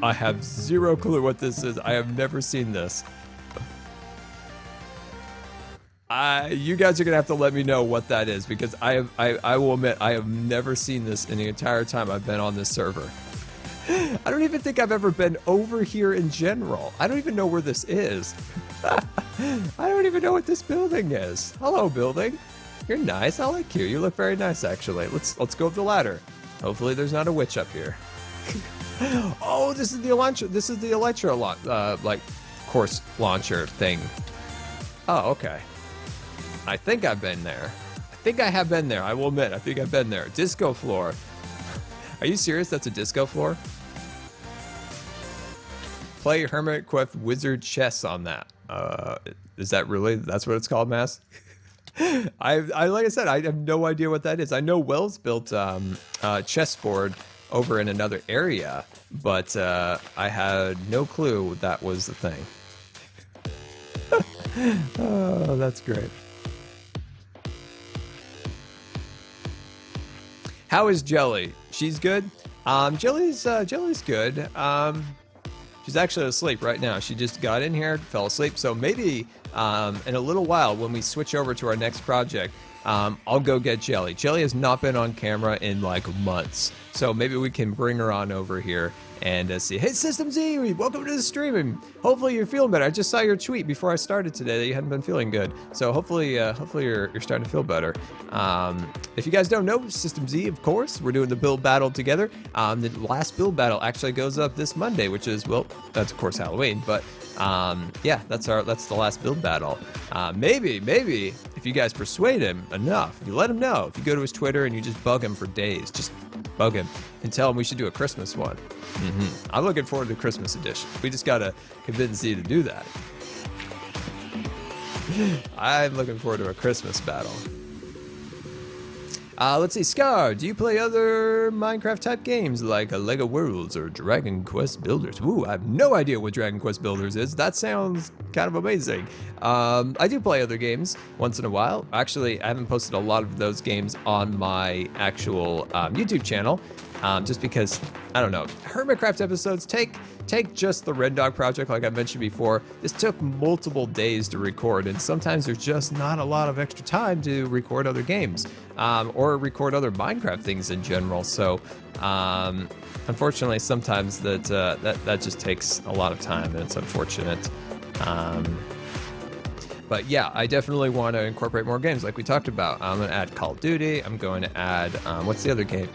I have zero clue what this is. I have never seen this. You guys are gonna have to let me know what that is because I will admit I have never seen this in the entire time I've been on this server. I don't even think I've ever been over here in general. I don't even know where this is. I don't even know what this building is. Hello, building. You're nice. I like you. You look very nice, actually. Let's go up the ladder. Hopefully, there's not a witch up here. Oh, this is the launcher. This is the Electro like course launcher thing. Oh, okay. I think I've been there. I think I have been there. I will admit, I think I've been there. Disco floor. Are you serious? That's a disco floor? Play Hermitcraft Wizard Chess on that. Is that really? That's what it's called, Mass? I like I said, I have no idea what that is. I know Wells built a chessboard over in another area, but I had no clue that was the thing. Oh, that's great. How is Jelly? She's good. Jelly's good. She's actually asleep right now. She just got in here, fell asleep. So maybe in a little while, when we switch over to our next project, I'll go get Jelly. Jelly has not been on camera in like months, so maybe we can bring her on over here and see. Hey, System Z, welcome to the stream, and hopefully you're feeling better. I just saw your tweet before I started today that you hadn't been feeling good, so hopefully you're starting to feel better. If you guys don't know, System Z, of course, we're doing the build battle together. The last build battle actually goes up this Monday, which is, well, that's of course Halloween, but yeah, that's the last build battle. Maybe if you guys persuade him enough, you let him know. If you go to his Twitter and you just bug him for days, just bug him and tell him we should do a Christmas one. I'm looking forward to the Christmas edition. We just gotta convince Z to do that. I'm looking forward to a Christmas battle. Let's see, Scar, do you play other Minecraft type games like Lego Worlds or Dragon Quest Builders? Ooh, I have no idea what Dragon Quest Builders is. That sounds kind of amazing. I do play other games once in a while. Actually, I haven't posted a lot of those games on my actual YouTube channel, just because, I don't know, Hermitcraft episodes take just the Red Dog project, like I mentioned before. This took multiple days to record, and sometimes there's just not a lot of extra time to record other games, or record other Minecraft things in general. So, unfortunately, sometimes that just takes a lot of time, and it's unfortunate. But yeah, I definitely want to incorporate more games like we talked about. I'm going to add Call of Duty. I'm going to add, what's the other game?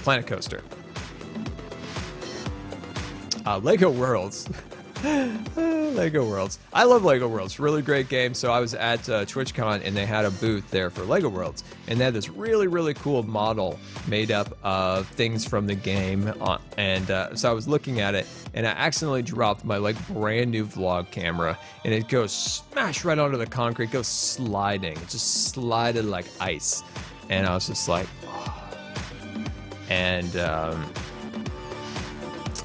Planet Coaster. Lego Worlds. Lego Worlds. I love Lego Worlds. Really great game. So I was at TwitchCon and they had a booth there for Lego Worlds, and they had this really, really cool model made up of things from the game. So I was looking at it, and I accidentally dropped my like brand new vlog camera, and it goes smash right onto the concrete, goes sliding. It just slided like ice, and I was just like, oh. And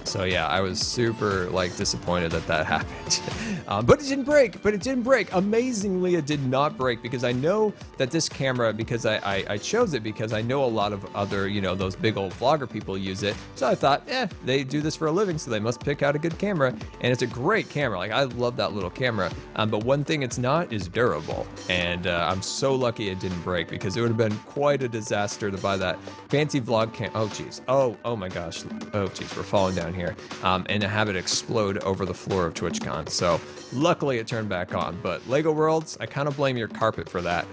so yeah, I was super like disappointed that happened. But it didn't break. Amazingly, it did not break, because I know that this camera, because I chose it because I know a lot of other, you know, those big old vlogger people use it. So I thought, they do this for a living, so they must pick out a good camera. And it's a great camera. Like, I love that little camera. But one thing it's not is durable. And I'm so lucky it didn't break, because it would have been quite a disaster to buy that fancy vlog cam. Oh, geez. Oh my gosh. Oh, geez. We're falling down here. And to have it explode over the floor of TwitchCon. So luckily it turned back on. But Lego Worlds, I kind of blame your carpet for that.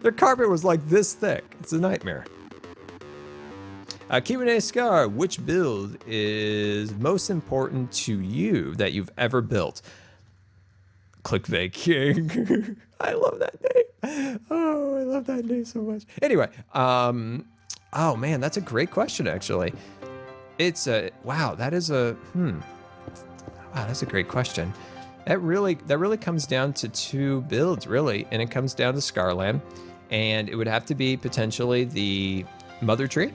Their carpet was like this thick. It's a nightmare. Q&A which build is most important to you that you've ever built? Clickbait King. I love that name. Oh, I love that name so much. Anyway, oh man, that's a great question, actually. It's a, wow, that is a, wow, that's a great question. That really comes down to two builds, really, and it comes down to Scarland, and it would have to be potentially the Mother Tree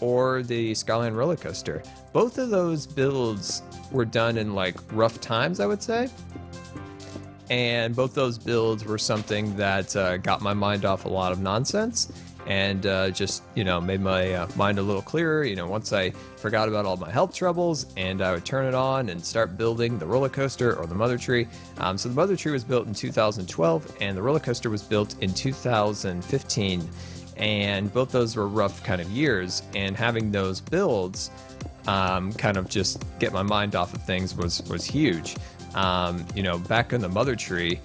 or the Scarland roller coaster. Both of those builds were done in like rough times, I would say. And both those builds were something that got my mind off a lot of nonsense, and just, you know, made my mind a little clearer. You know, once I forgot about all my health troubles, and I would turn it on and start building the roller coaster or the Mother Tree. So the Mother Tree was built in 2012, and the roller coaster was built in 2015. And both those were rough kind of years, and having those builds kind of just get my mind off of things was huge. You know, back in the Mother Tree,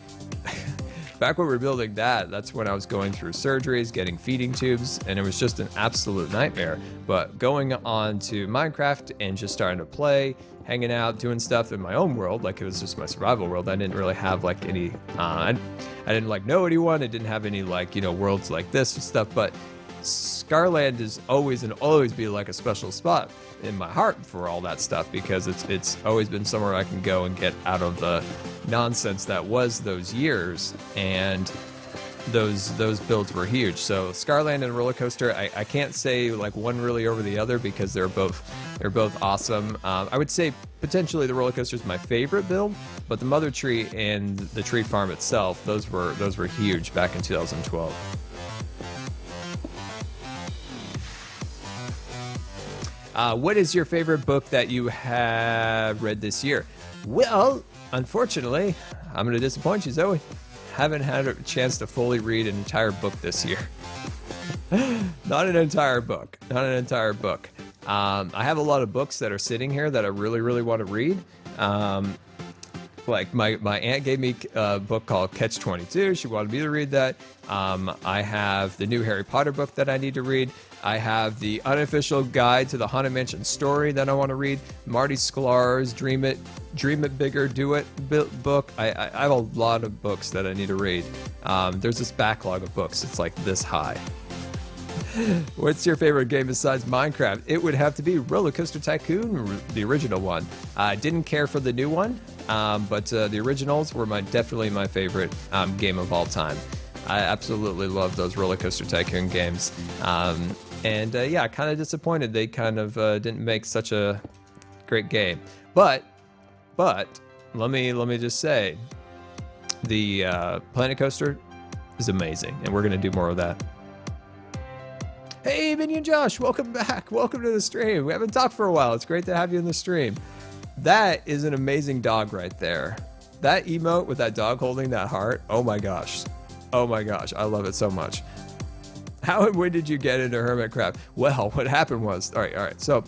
back when we were building that's when I was going through surgeries, getting feeding tubes, and it was just an absolute nightmare. But going on to Minecraft and just starting to play, hanging out, doing stuff in my own world, like it was just my survival world. I didn't really have like any, I didn't like know anyone. I didn't have any like, you know, worlds like this and stuff. But Scarland is always and always be like a special spot in my heart for all that stuff, because it's always been somewhere I can go and get out of the nonsense that was those years. And those builds were huge. So Scarland and roller coaster, I can't say like one really over the other, because they're both awesome. I would say potentially the roller coaster is my favorite build, but the Mother Tree and the tree farm itself, those were huge back in 2012. What is your favorite book that you have read this year? Well, unfortunately, I'm going to disappoint you, Zoe. Haven't had a chance to fully read an entire book this year. Not an entire book. I have a lot of books that are sitting here that I really, really want to read. Like my aunt gave me a book called Catch-22. She wanted me to read that. I have the new Harry Potter book that I need to read. I have the unofficial guide to the Haunted Mansion story that I want to read. Marty Sklar's Dream It Bigger, Do It book. I have a lot of books that I need to read. There's this backlog of books. It's like this high. What's your favorite game besides Minecraft? It would have to be Roller Coaster Tycoon, the original one. I didn't care for the new one, but the originals were definitely my favorite game of all time. I absolutely love those Roller Coaster Tycoon games. Yeah, kind of disappointed they kind of didn't make such a great game. But let me just say, the Planet Coaster is amazing, and we're gonna do more of that. Hey, Minion Josh, welcome back. Welcome to the stream. We haven't talked for a while. It's great to have you in the stream. That is an amazing dog right there. That emote with that dog holding that heart. Oh my gosh. Oh my gosh. I love it so much. How and when did you get into Hermitcraft? Well, what happened was, all right. So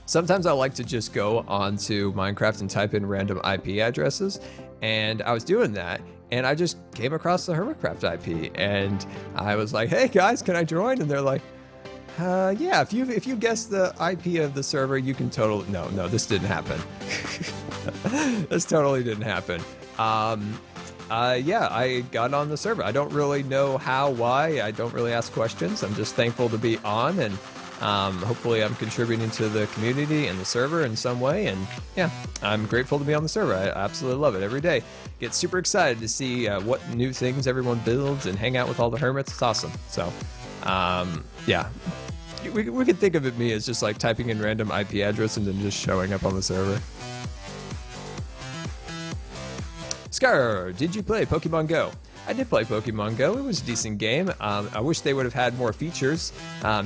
sometimes I like to just go onto Minecraft and type in random IP addresses. And I was doing that, and I just came across the Hermitcraft IP, and I was like, hey guys, can I join? And they're like, yeah, if you guess the IP of the server, you can totally, no, this didn't happen. This totally didn't happen. Yeah, I got on the server. I don't really know how, why. I don't really ask questions. I'm just thankful to be on, and hopefully I'm contributing to the community and the server in some way. And yeah, I'm grateful to be on the server. I absolutely love it every day. Get super excited to see what new things everyone builds and hang out with all the hermits. It's awesome. So, yeah. We could think of it me as just like typing in random IP address and then just showing up on the server. Scar, did you play Pokemon Go? I did play Pokemon Go. It was a decent game. I wish they would have had more features.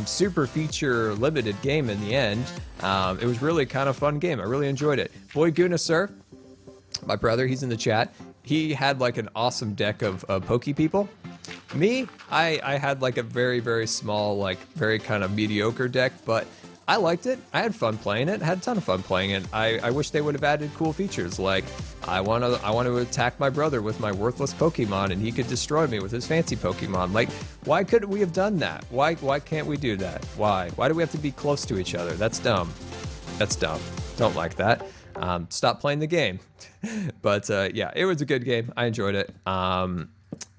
Super feature limited game in the end. It was really kind of fun game. I really enjoyed it. Boy Guna Sir, my brother, he's in the chat. He had like an awesome deck of Poke people. Me, I had like a very, very small, like very kind of mediocre deck, but I liked it. I had fun playing it. I had a ton of fun playing it. I wish they would have added cool features like I want to attack my brother with my worthless Pokemon and he could destroy me with his fancy Pokemon. Like, why couldn't we have done that? Why can't we do that? Why do we have to be close to each other? That's dumb. That's dumb. Don't like that. Stop playing the game. But yeah, it was a good game. I enjoyed it.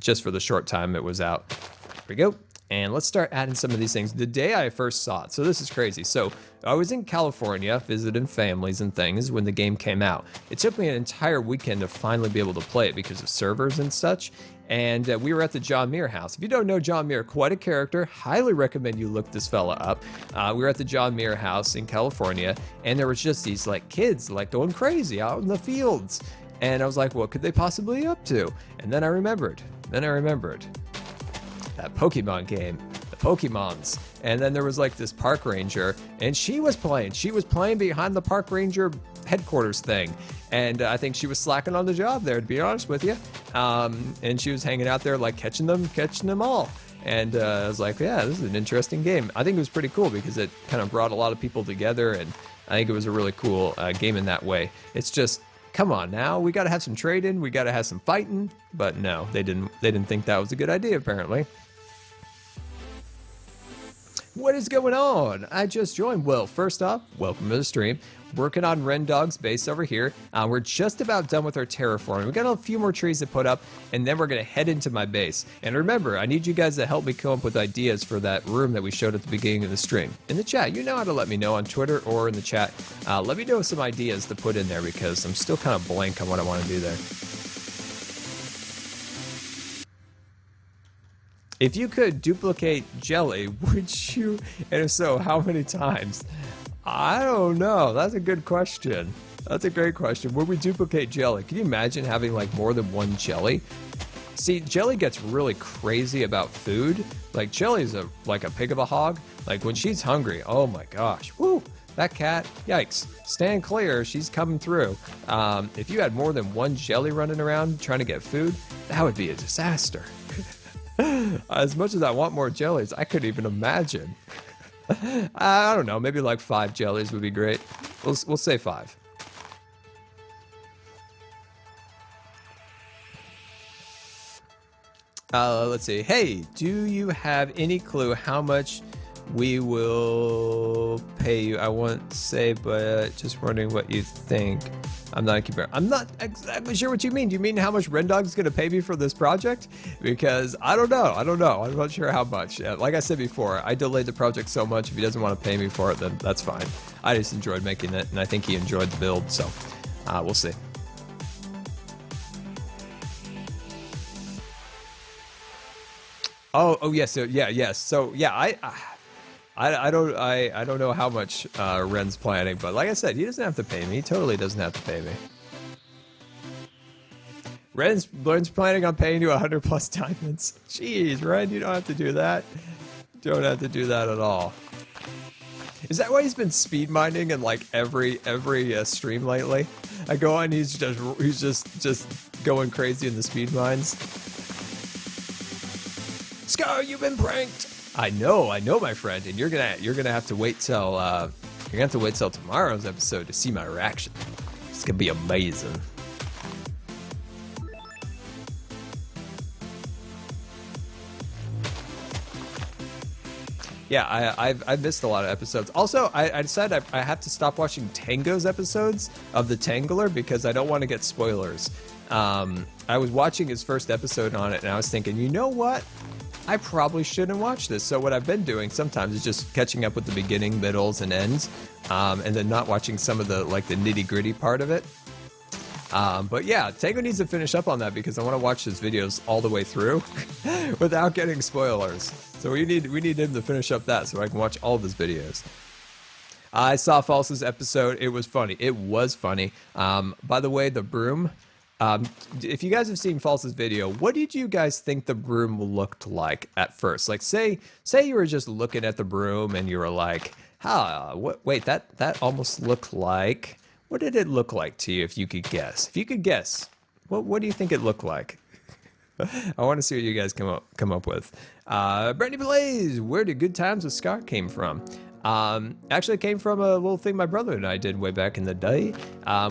Just for the short time it was out. Here we go. And let's start adding some of these things. The day I first saw it, so this is crazy. So I was in California visiting families and things when the game came out. It took me an entire weekend to finally be able to play it because of servers and such. And we were at the John Muir house. If you don't know John Muir, quite a character. Highly recommend you look this fella up. We were at the John Muir house in California, and there was just these like kids like going crazy out in the fields. And I was like, what could they possibly be up to? And then I remembered. That Pokemon game, the Pokemons. And then there was like this park ranger, and she was playing behind the park ranger headquarters thing. And I think she was slacking on the job there, to be honest with you. And she was hanging out there like catching them all. And I was like, yeah, this is an interesting game. I think it was pretty cool because it kind of brought a lot of people together, and I think it was a really cool game in that way. It's just, come on now, we got to have some trading, we got to have some fighting. But no, they didn't think that was a good idea, apparently. What is going on? I just joined. Well, first off, welcome to the stream. Working on Rendog's base over here. We're just about done with our terraforming. We got a few more trees to put up, and then we're gonna head into my base. And remember, I need you guys to help me come up with ideas for that room that we showed at the beginning of the stream. In the chat, you know how to let me know on Twitter or in the chat. Let me know some ideas to put in there because I'm still kind of blank on what I want to do there. If you could duplicate jelly, would you? And if so, how many times? I don't know. That's a good question. That's a great question. Would we duplicate jelly? Can you imagine having like more than one jelly? See, jelly gets really crazy about food. Like jelly's like a pig of a hog. Like when she's hungry, oh my gosh, woo! That cat, yikes! Stand clear, she's coming through. If you had more than one jelly running around trying to get food, that would be a disaster. As much as I want more jellies, I couldn't even imagine. I don't know, maybe like 5 jellies would be great. We'll say 5. Let's see. Hey, do you have any clue how much we will pay you? I won't say, but just wondering what you think. I'm not exactly sure what you mean. Do you mean how much Rendog's going to pay me for this project? Because I don't know. I'm not sure how much. Like I said before, I delayed the project so much. If he doesn't want to pay me for it, then that's fine. I just enjoyed making it, and I think he enjoyed the build. So we'll see. Oh yes. So yes. So yeah, I don't know how much Ren's planning, but like I said, he doesn't have to pay me. He totally doesn't have to pay me. Ren's planning on paying you 100 plus diamonds. Jeez, Ren, you don't have to do that. Don't have to do that at all. Is that why he's been speed mining in like every stream lately? I go on, he's just going crazy in the speed mines. Scar, you've been pranked. I know, my friend, and you're gonna have to wait till tomorrow's episode to see my reaction. It's gonna be amazing. yeah, I've missed a lot of episodes. Also, I decided I have to stop watching Tango's episodes of The Tangler because I don't want to get spoilers. I was watching his first episode on it, and I was thinking, you know what? I probably shouldn't watch this. So what I've been doing sometimes is just catching up with the beginning, middles, and ends, and then not watching some of the nitty-gritty part of it. But yeah, Tango needs to finish up on that because I want to watch his videos all the way through without getting spoilers. So we need him to finish up that so I can watch all of his videos. I saw False's episode. It was funny. It was funny. By the way, the broom. If you guys have seen False's video, what did you guys think the broom looked like at first? Like, say you were just looking at the broom and you were like, wait, that almost looked like. What did it look like to you if you could guess? If you could guess, what do you think it looked like? I want to see what you guys come up with. Brandy Blaze, where did Good Times with Scar came from? Actually, it came from a little thing my brother and I did way back in the day. I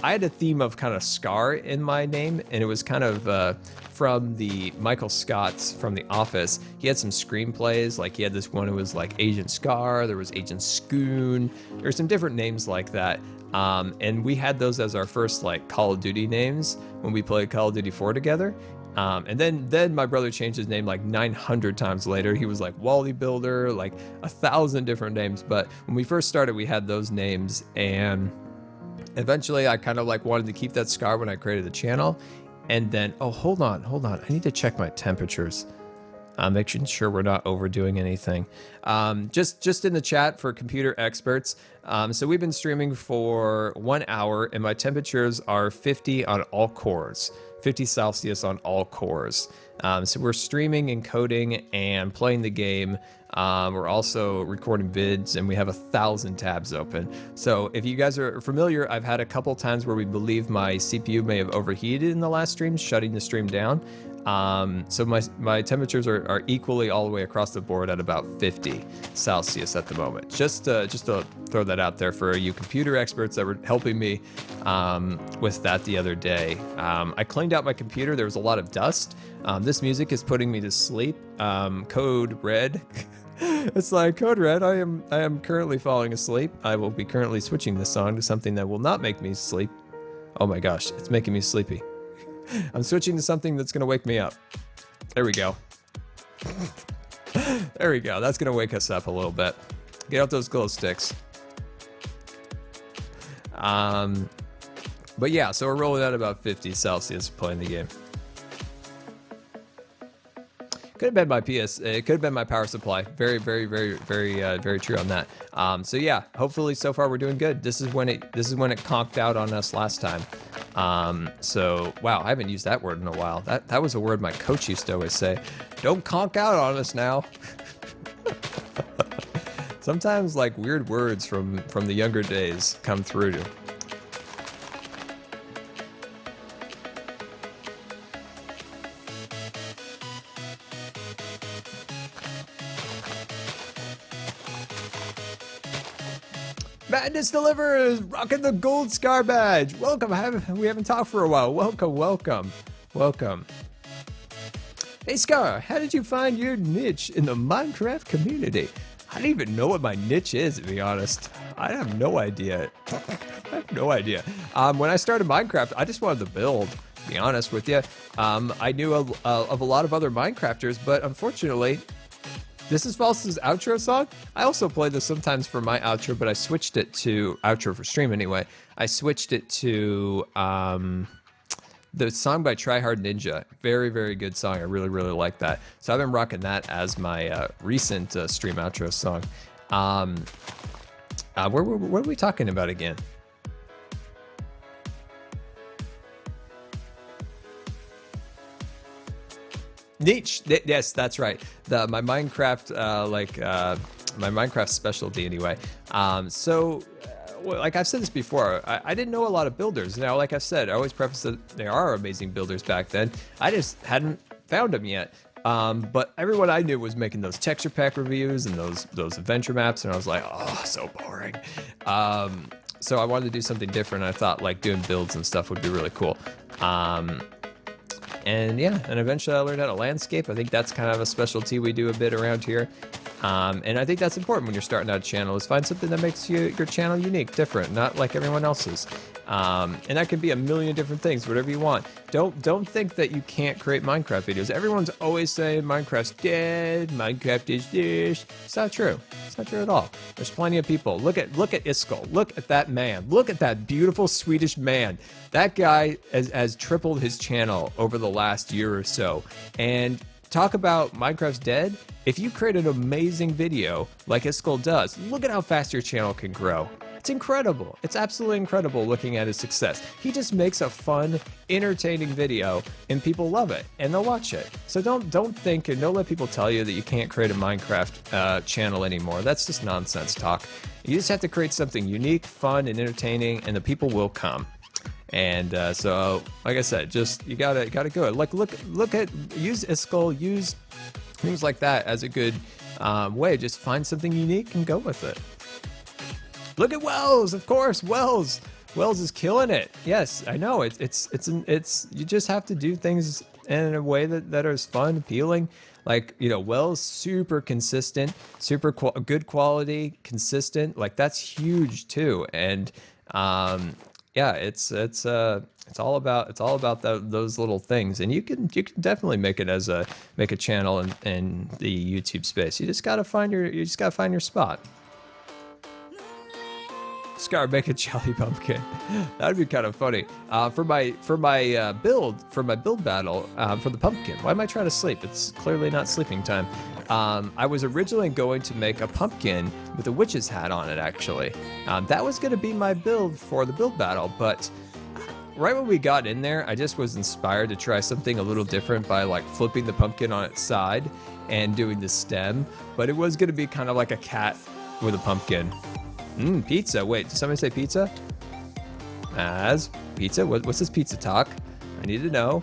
had a theme of kind of Scar in my name, and it was kind of from the Michael Scott's from The Office. He had some screenplays, like he had this one who was like Agent Scar, there was Agent Scoon, there were some different names like that. And we had those as our first like Call of Duty names when we played Call of Duty 4 together. And then my brother changed his name like 900 times later. He was like Wally Builder, like 1,000 different names. But when we first started, we had those names. And eventually I kind of like wanted to keep that Scar when I created the channel. And then, oh, hold on. I need to check my temperatures. Making sure we're not overdoing anything. Just in the chat for computer experts. So we've been streaming for 1 hour and my temperatures are 50 on all cores. 50 Celsius on all cores. So we're streaming and coding and playing the game. We're also recording vids and we have 1,000 tabs open. So if you guys are familiar, I've had a couple times where we believe my CPU may have overheated in the last stream, shutting the stream down. So my temperatures are equally all the way across the board at about 50 Celsius at the moment. Just to throw that out there for you computer experts that were helping me with that the other day. I cleaned out my computer. There was a lot of dust. This music is putting me to sleep. Code Red. It's like, Code Red, I am currently falling asleep. I will be currently switching this song to something that will not make me sleep. Oh my gosh, it's making me sleepy. I'm switching to something that's going to wake me up. There we go. There we go. That's going to wake us up a little bit. Get out those glow sticks. But yeah, so we're rolling at about 50 Celsius playing the game. Could have been my it could have been my power supply. Very true on that. So yeah, hopefully so far we're doing good. This is when it conked out on us last time. So wow, I haven't used that word in a while. That was a word my coach used to always say. Don't conk out on us now. Sometimes like weird words from the younger days come through to. Madness Delivers, rocking the gold scar badge. Welcome, we haven't talked for a while. Welcome. Hey Scar, how did you find your niche in the Minecraft community? I don't even know what my niche is, to be honest. I have no idea. When I started Minecraft, I just wanted to build, to be honest with you. I knew of a lot of other Minecrafters, but unfortunately, this is False's outro song. I also play this sometimes for my outro, but I switched it to outro for stream anyway. I switched it to the song by Tryhard Ninja. Very good song. I really like that. So I've been rocking that as my recent stream outro song. What are we talking about again? Niche. Yes, that's right. My Minecraft, my Minecraft specialty anyway. Like I've said this before, I didn't know a lot of builders. Now, like I said, I always preface that there are amazing builders back then. I just hadn't found them yet. But everyone I knew was making those texture pack reviews and those adventure maps, and I was like, oh, so boring. So I wanted to do something different. I thought like doing builds and stuff would be really cool. And yeah, and eventually I learned how to landscape. I think that's kind of a specialty we do a bit around here. And I think that's important when you're starting out a channel, is find something that makes your channel unique, different, not like everyone else's. And that can be a million different things, whatever you want. Don't think that you can't create Minecraft videos. Everyone's always saying Minecraft's dead, Minecraft is this. It's not true. It's not true at all. There's plenty of people. Look at Iskall. Look at that man. Look at that beautiful Swedish man. That guy has tripled his channel over the last year or so. And talk about Minecraft's dead. If you create an amazing video like Iskall does, look at how fast your channel can grow. It's incredible. It's absolutely incredible looking at his success. He just makes a fun, entertaining video and people love it and they'll watch it. So don't think and don't let people tell you that you can't create a Minecraft channel anymore. That's just nonsense talk. You just have to create something unique, fun, and entertaining, and the people will come. And so, like I said, just you gotta go. Like look at use Iskall, use things like that as a good way. Just find something unique and go with it. Look at Wells, of course. Wells is killing it. Yes, I know. It's you just have to do things in a way that is fun, appealing. Like, you know, Wells super consistent, super good quality, consistent. Like that's huge too. And yeah, it's all about those little things, and you can definitely make a channel in the YouTube space. You just gotta find your spot. Scar, make a jelly pumpkin. That'd be kind of funny. For my build battle for the pumpkin. Why am I trying to sleep? It's clearly not sleeping time. I was originally going to make a pumpkin with a witch's hat on it, actually. That was going to be my build for the build battle, but right when we got in there, I just was inspired to try something a little different by like flipping the pumpkin on its side and doing the stem, but it was going to be kind of like a cat with a pumpkin. Pizza. Wait, did somebody say pizza? As pizza? What's this pizza talk? I need to know.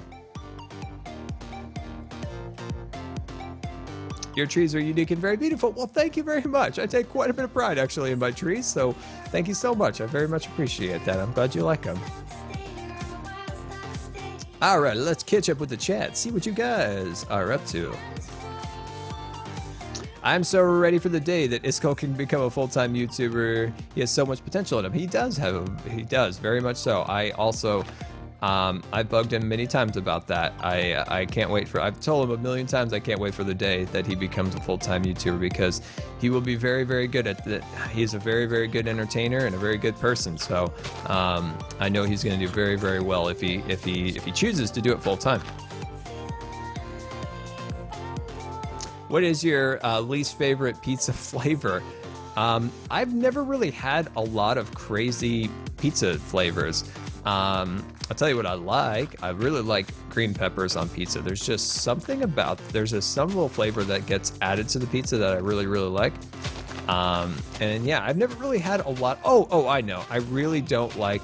Your trees are unique and very beautiful. Well, thank you very much. I take quite a bit of pride, actually, in my trees, so thank you so much. I very much appreciate that. I'm glad you like them. All right, let's catch up with the chat, see what you guys are up to. I'm so ready for the day that Iskall can become a full-time YouTuber. He has so much potential in him. He does, very much so. I also, I bugged him many times about that. I can't wait for, I've told him a million times I can't wait for the day that he becomes a full-time YouTuber, because he will be very, very good at that. He's a very, very good entertainer and a very good person. So I know he's going to do very, very well if he chooses to do it full-time. What is your least favorite pizza flavor? I've never really had a lot of crazy pizza flavors. I'll tell you what I like. I really like green peppers on pizza. There's just something about, some little flavor that gets added to the pizza that I really, really like. And yeah, I've never really had a lot. Oh, I know. I really don't like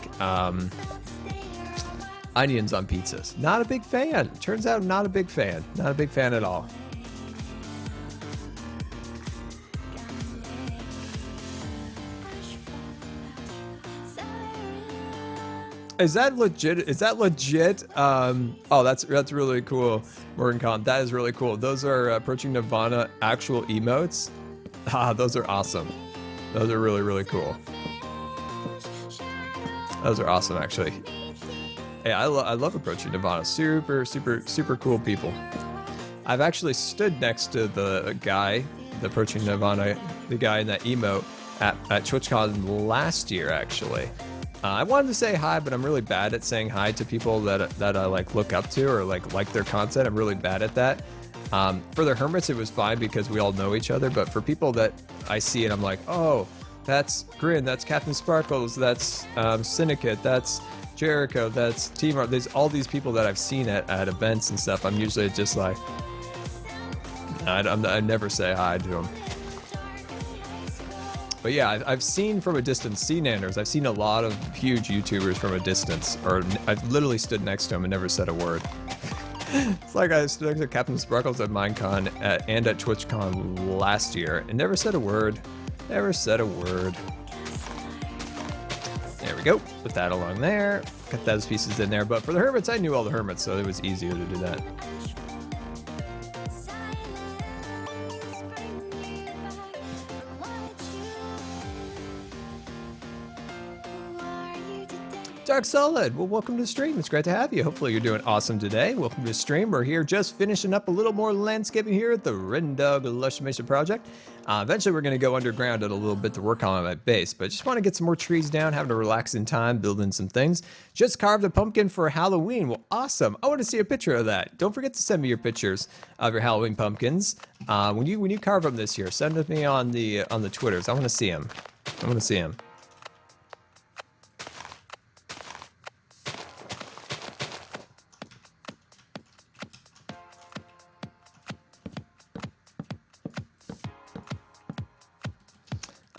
onions on pizzas. Not a big fan. Turns out not a big fan. Not a big fan at all. Is that legit? Oh, that's really cool, Morgan Khan. That is really cool. Those are Approaching Nirvana actual emotes. Those are awesome. Those are really, really cool. Those are awesome, actually. Hey, I love Approaching Nirvana. Super, super, super cool people. I've actually stood next to the guy, the Approaching Nirvana, the guy in that emote at TwitchCon last year, actually. I wanted to say hi, but I'm really bad at saying hi to people that I like look up to or like their content. I'm really bad at that. For the Hermits, it was fine because we all know each other. But for people that I see and I'm like, oh, that's Grin, that's Captain Sparkles, that's Syndicate, that's Jericho, that's Team Art. There's all these people that I've seen at events and stuff. I'm usually just like, I never say hi to them. But yeah, I've seen from a distance, Nanders. I've seen a lot of huge YouTubers from a distance, or I've literally stood next to them and never said a word. It's like I stood next to Captain Sparkles at Minecon and at TwitchCon last year and never said a word. Never said a word. There we go. Put that along there. Got those pieces in there. But for the Hermits, I knew all the Hermits, so it was easier to do that. Dark Solid, well, welcome to the stream. It's great to have you. Hopefully you're doing awesome today. Welcome to the stream. We're here just finishing up a little more landscaping here at the Rendog Illumination Project. Eventually we're going to go underground a little bit to work on my base, but just want to get some more trees down, having a relaxing time, building some things. Just carved a pumpkin for Halloween. Well, awesome. I want to see a picture of that. Don't forget to send me your pictures of your Halloween pumpkins. When you carve them this year, send them to me on the Twitters. I want to see them. I want to see them.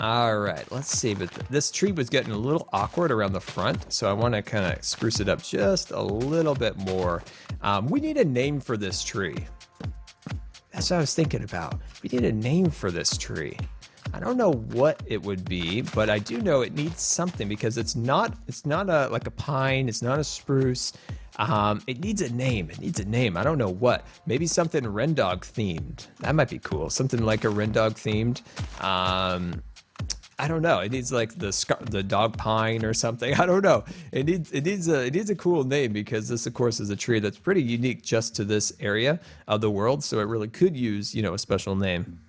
All right, let's see, but this tree was getting a little awkward around the front, so I want to kind of spruce it up just a little bit more. We need a name for this tree. That's what I was thinking about. We need a name for this tree. I don't know what it would be, but I do know it needs something because it's not like a pine, it's not a spruce. It needs a name. It needs a name. I don't know what. Maybe something Rendog themed. That might be cool. Something like a Rendog themed. I don't know. It needs like the dog pine or something. I don't know. It needs a cool name because this, of course, is a tree that's pretty unique just to this area of the world. So it really could use, a special name.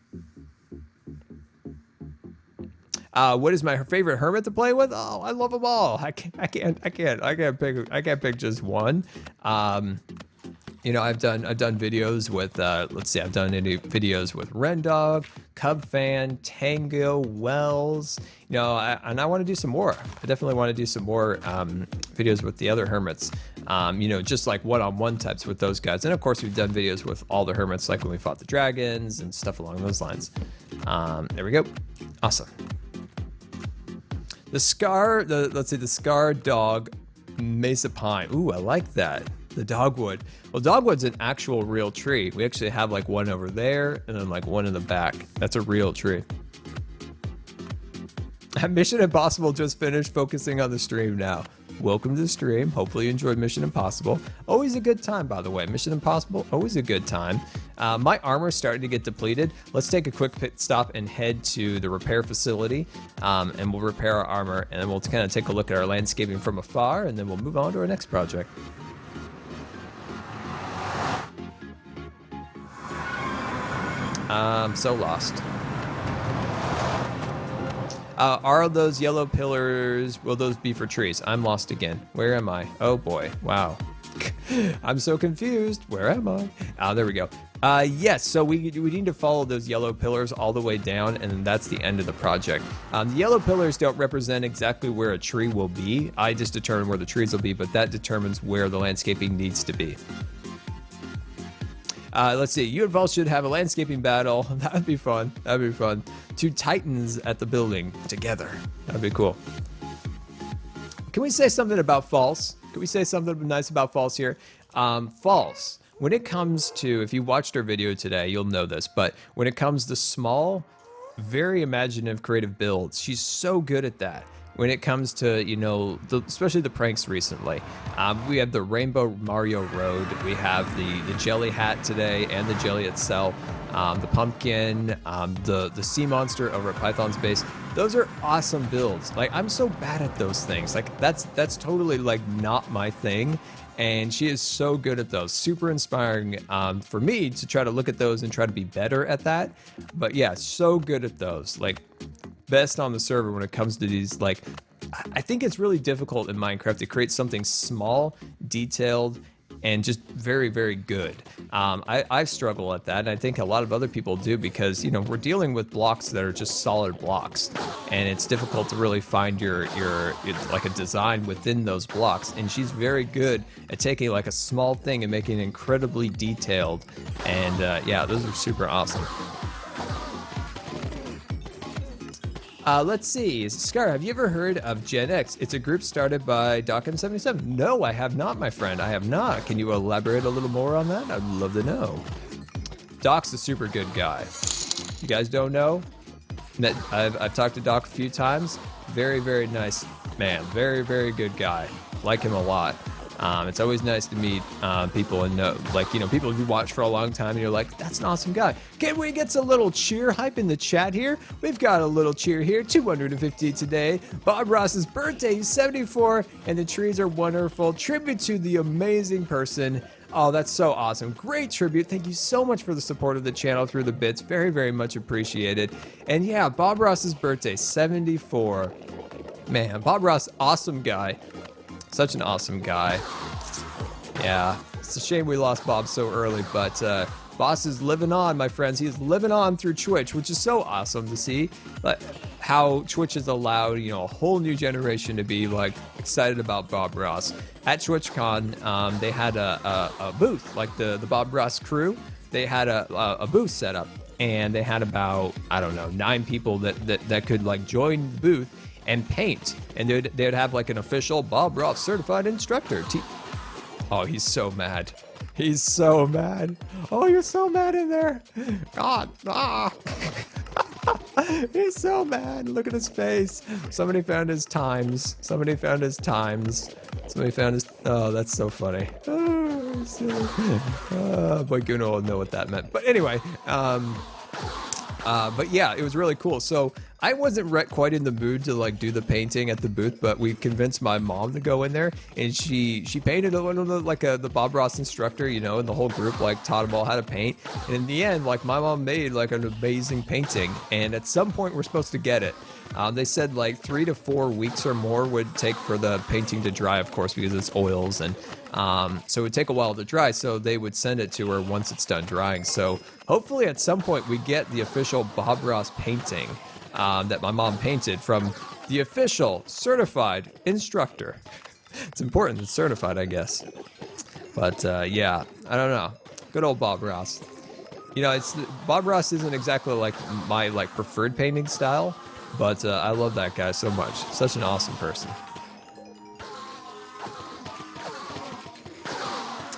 What is my favorite hermit to play with? Oh, I love them all. I can't pick just one. I've done videos with I've done any videos with Rendog, Cubfan, Tango, Wells, and I want to do some more. I definitely want to do some more videos with the other hermits, just like one-on-one types with those guys. And of course, we've done videos with all the hermits, like when we fought the dragons and stuff along those lines. There we go. Awesome. The Scar Dog Mesa Pine. Ooh, I like that. The dogwood. Well, dogwood's an actual real tree. We actually have like one over there and then like one in the back. That's a real tree. Mission Impossible just finished focusing on the stream now. Welcome to the stream. Hopefully you enjoyed Mission Impossible. Always a good time, by the way. Mission Impossible, always a good time. My armor's starting to get depleted. Let's take a quick pit stop and head to the repair facility, and we'll repair our armor, and then we'll kind of take a look at our landscaping from afar, and then we'll move on to our next project. I'm so lost. Are those yellow pillars, will those be for trees? I'm lost again. Where am I? Oh boy, wow. I'm so confused. Where am I? There we go. Yes, so we need to follow those yellow pillars all the way down, and that's the end of the project. The yellow pillars don't represent exactly where a tree will be. I just determine where the trees will be, but that determines where the landscaping needs to be. Let's see, you and Vol should have a landscaping battle. That'd be fun. That'd be fun. Two titans at the building together. That'd be cool. Can we say something about false? Can we say something nice about false here? False. When it comes to, if you watched our video today, you'll know this, but when it comes to small, very imaginative, creative builds, she's so good at that. When it comes to, especially the pranks recently, we have the Rainbow Mario Road, we have the jelly hat today and the jelly itself, the pumpkin, the sea monster over at Python's base. Those are awesome builds. Like, I'm so bad at those things. Like, that's totally like not my thing. And she is so good at those. Super inspiring for me to try to look at those and try to be better at that. But yeah, so good at those. Like, best on the server when it comes to these. Like, I think it's really difficult in Minecraft to create something small, detailed, and just very, very good. I struggle at that, and I think a lot of other people do because, we're dealing with blocks that are just solid blocks, and it's difficult to really find your like a design within those blocks. And she's very good at taking like a small thing and making it incredibly detailed. And yeah, those are super awesome. Let's see. Scar, have you ever heard of Gen X? It's a group started by DocM77. No, I have not, my friend. I have not. Can you elaborate a little more on that? I'd love to know. Doc's a super good guy. You guys don't know? I've talked to Doc a few times. Very, very nice man. Very, very good guy. Like him a lot. It's always nice to meet people and know, like, you know, people you watch for a long time and you're like, that's an awesome guy. Can we get some little cheer hype in the chat here? We've got a little cheer here, 250 today. Bob Ross's birthday, he's 74, and the trees are wonderful. Tribute to the amazing person. Oh, that's so awesome. Great tribute. Thank you so much for the support of the channel through the bits. Very, very much appreciated. And yeah, Bob Ross's birthday, 74. Man, Bob Ross, awesome guy. Such an awesome guy. Yeah, it's a shame we lost Bob so early, but Boss is living on, my friends. He is living on through Twitch, which is so awesome to see. But how Twitch has allowed, you know, a whole new generation to be like excited about Bob Ross. At TwitchCon, they had a booth, like the Bob Ross crew. They had a booth set up, and they had about, I don't know, 9 people that could like join the booth and paint, and they'd have like an official Bob Ross certified instructor. Oh, he's so mad. He's so mad. Oh, you're so mad in there. God. Ah. He's so mad. Look at his face. Somebody found his times. Somebody found his times. Somebody found his... Oh, that's so funny. Oh, silly. Boy, Guno will know what that meant. But anyway, but yeah, it was really cool. So I wasn't quite in the mood to like do the painting at the booth, but we convinced my mom to go in there, and she painted the Bob Ross instructor, you know, and the whole group like taught them all how to paint. And in the end, like my mom made like an amazing painting, and at some point we're supposed to get it. They said like 3 to 4 weeks or more would take for the painting to dry, of course, because it's oils, and so it would take a while to dry, so they would send it to her once it's done drying. So hopefully at some point we get the official Bob Ross painting that my mom painted from the official certified instructor. It's important it's certified, I guess. But yeah, I don't know. Good old Bob Ross. You know, Bob Ross isn't exactly like my like preferred painting style, but I love that guy so much. Such an awesome person.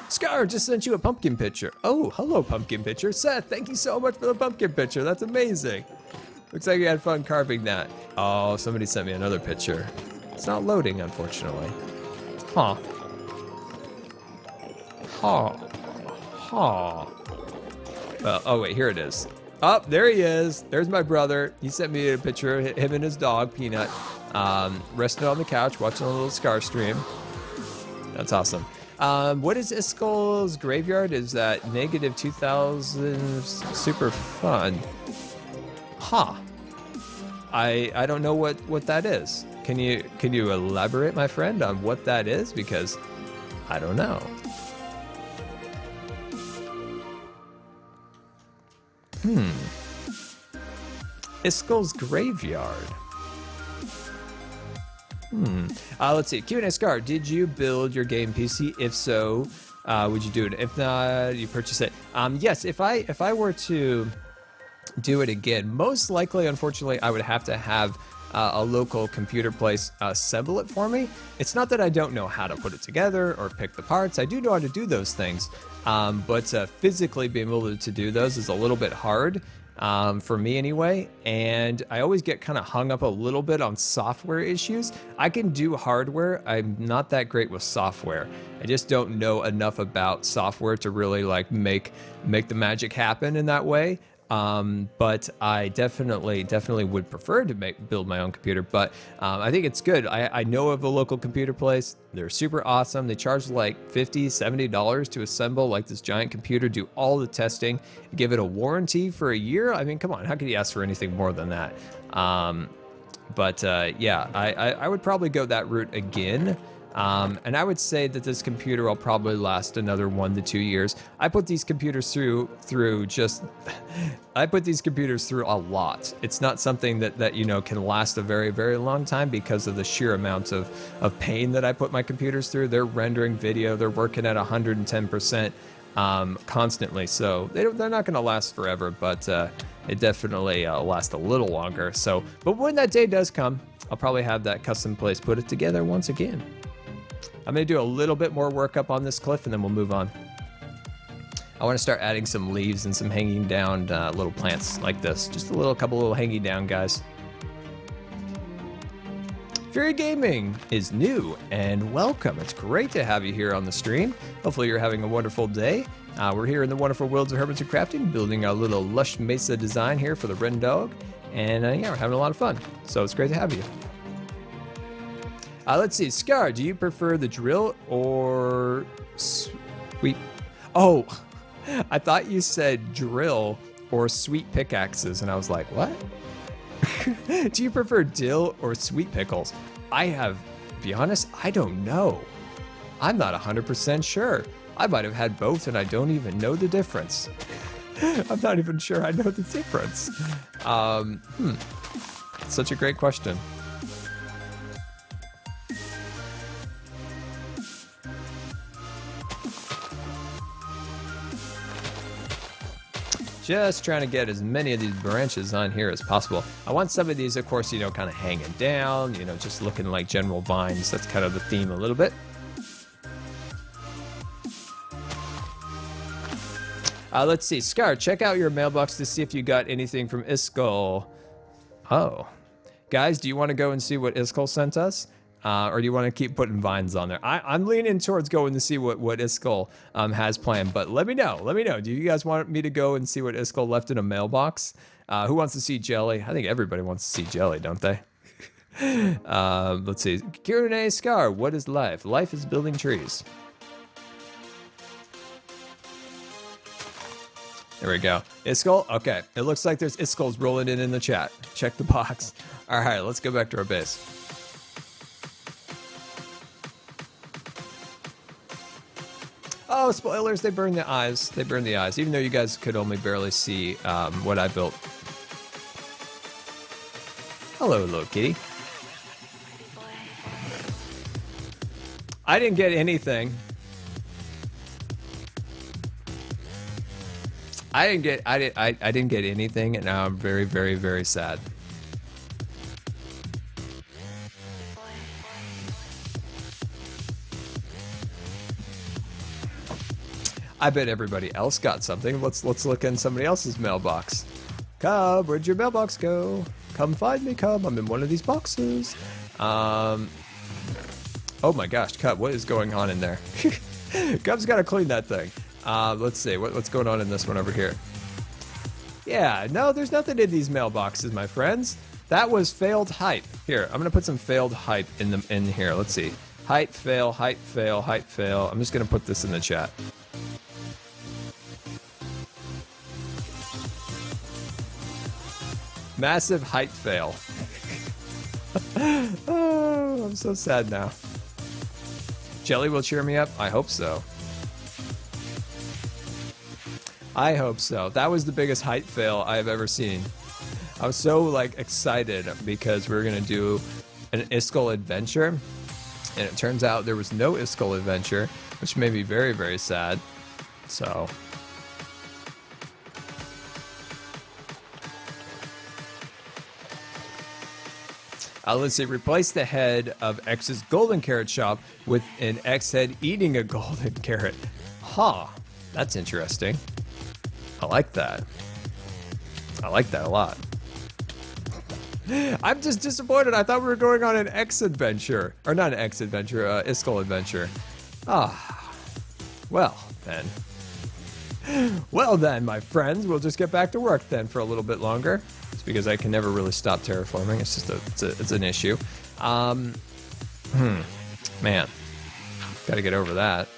Scar just sent you a pumpkin picture. Oh, hello, pumpkin picture. Seth, thank you so much for the pumpkin picture. That's amazing. Looks like you had fun carving that. Oh, somebody sent me another picture. It's not loading, unfortunately. Huh. Huh. Huh. Oh, wait, here it is. Oh, there he is. There's my brother. He sent me a picture of him and his dog, Peanut, resting on the couch, watching a little Scar stream. That's awesome. What is Iskal's graveyard? Is that negative 2000 super fun? Huh. I don't know what that is. Can you elaborate, my friend, on what that is? Because I don't know. Iskal's graveyard. Let's see. Q&A Scar, did you build your game PC? If so, would you do it? If not, you purchase it. Yes, if I were to do it again, most likely, unfortunately, I would have to have a local computer place assemble it for me. It's not that I don't know how to put it together or pick the parts. I do know how to do those things, but physically being able to do those is a little bit hard. For me anyway, and I always get kind of hung up a little bit on software issues. I can do hardware, I'm not that great with software. I just don't know enough about software to really like make the magic happen in that way. But I definitely would prefer to build my own computer, but I think it's good. I know of a local computer place. They're super awesome. They charge like $50, $70 to assemble like this giant computer, do all the testing, give it a warranty for a year. I mean, come on, how could you ask for anything more than that? But yeah, I would probably go that route again. And I would say that this computer will probably last another 1 to 2 years. I put these computers through a lot. It's not something that you know can last a very, very long time because of the sheer amount of pain that I put my computers through. They're rendering video, they're working at 110% constantly, so they're not going to last forever, but it definitely lasts a little longer. So, but when that day does come, I'll probably have that custom place put it together once again. I'm going to do a little bit more work up on this cliff, and then we'll move on. I want to start adding some leaves and some hanging down little plants like this. Just a couple little hanging down guys. Fury Gaming is new and welcome. It's great to have you here on the stream. Hopefully you're having a wonderful day. We're here in the wonderful worlds of Hermitcraft Crafting, building a little lush mesa design here for the Ren Dog. And yeah, we're having a lot of fun. So it's great to have you. Let's see, Scar, do you prefer the drill or sweet? Oh, I thought you said drill or sweet pickaxes, and I was like, what? Do you prefer dill or sweet pickles? Be honest, I don't know. I'm not 100% sure. I might have had both and I don't even know the difference. I'm not even sure I know the difference. Such a great question. Just trying to get as many of these branches on here as possible. I want some of these, of course, kind of hanging down, just looking like general vines. That's kind of the theme a little bit. Let's see, Scar, check out your mailbox to see if you got anything from Iskall. Oh. Guys, do you want to go and see what Iskall sent us? Or do you want to keep putting vines on there? I'm leaning towards going to see what Iskall has planned, but let me know. Let me know. Do you guys want me to go and see what Iskall left in a mailbox? Who wants to see Jelly? I think everybody wants to see Jelly, don't they? Let's see. Kirune Scar, what is life? Life is building trees. There we go. Iskall? Okay. It looks like there's Iskalls rolling in the chat. Check the box. All right, let's go back to our base. Oh, spoilers, they burn the eyes. They burn the eyes, even though you guys could only barely see what I built. Hello, little kitty. I didn't get anything. I didn't get anything, and now I'm very, very, very sad. I bet everybody else got something. Let's look in somebody else's mailbox. Cub, where'd your mailbox go? Come find me, Cub. I'm in one of these boxes. Oh my gosh, Cub, what is going on in there? Cub's got to clean that thing. Let's see, what's going on in this one over here? Yeah, no, there's nothing in these mailboxes, my friends. That was failed hype. Here, I'm gonna put some failed hype in here. Let's see. Hype, fail, hype, fail, hype, fail. I'm just gonna put this in the chat. Massive hype fail. Oh, I'm so sad now. Jelly will cheer me up? I hope so. I hope so. That was the biggest hype fail I've ever seen. I was so excited because we were gonna do an Iskall adventure, and it turns out there was no Iskall adventure, which made me very, very sad. So. Let's see, replace the head of X's golden carrot shop with an X head eating a golden carrot. Huh, that's interesting. I like that. I like that a lot. I'm just disappointed. I thought we were going on an X adventure. Or not an X adventure, Iskall adventure. Ah, well then. Well then, my friends, we'll just get back to work then for a little bit longer. It's because I can never really stop terraforming. It's just it's an issue. Man, gotta get over that.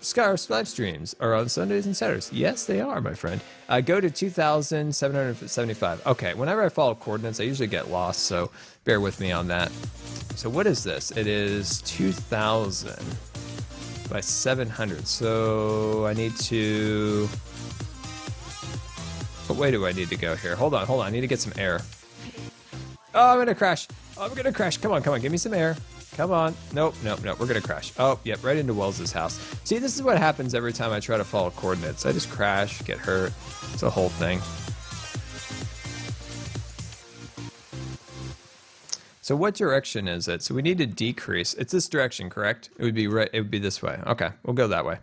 Scar's live streams are on Sundays and Saturdays. Yes, they are, my friend. Go to 2,775. Okay, whenever I follow coordinates, I usually get lost, so bear with me on that. So what is this? It is 2,000 by 700. So I need to... What way do I need to go here? Hold on. I need to get some air. Oh, I'm gonna crash. Come on, give me some air. Come on. Nope. We're gonna crash. Oh, yep, right into Wells's house. See, this is what happens every time I try to follow coordinates. I just crash, get hurt. It's a whole thing. So what direction is it? So we need to decrease. It's this direction, correct? It would be right. It would be this way. Okay, we'll go that way.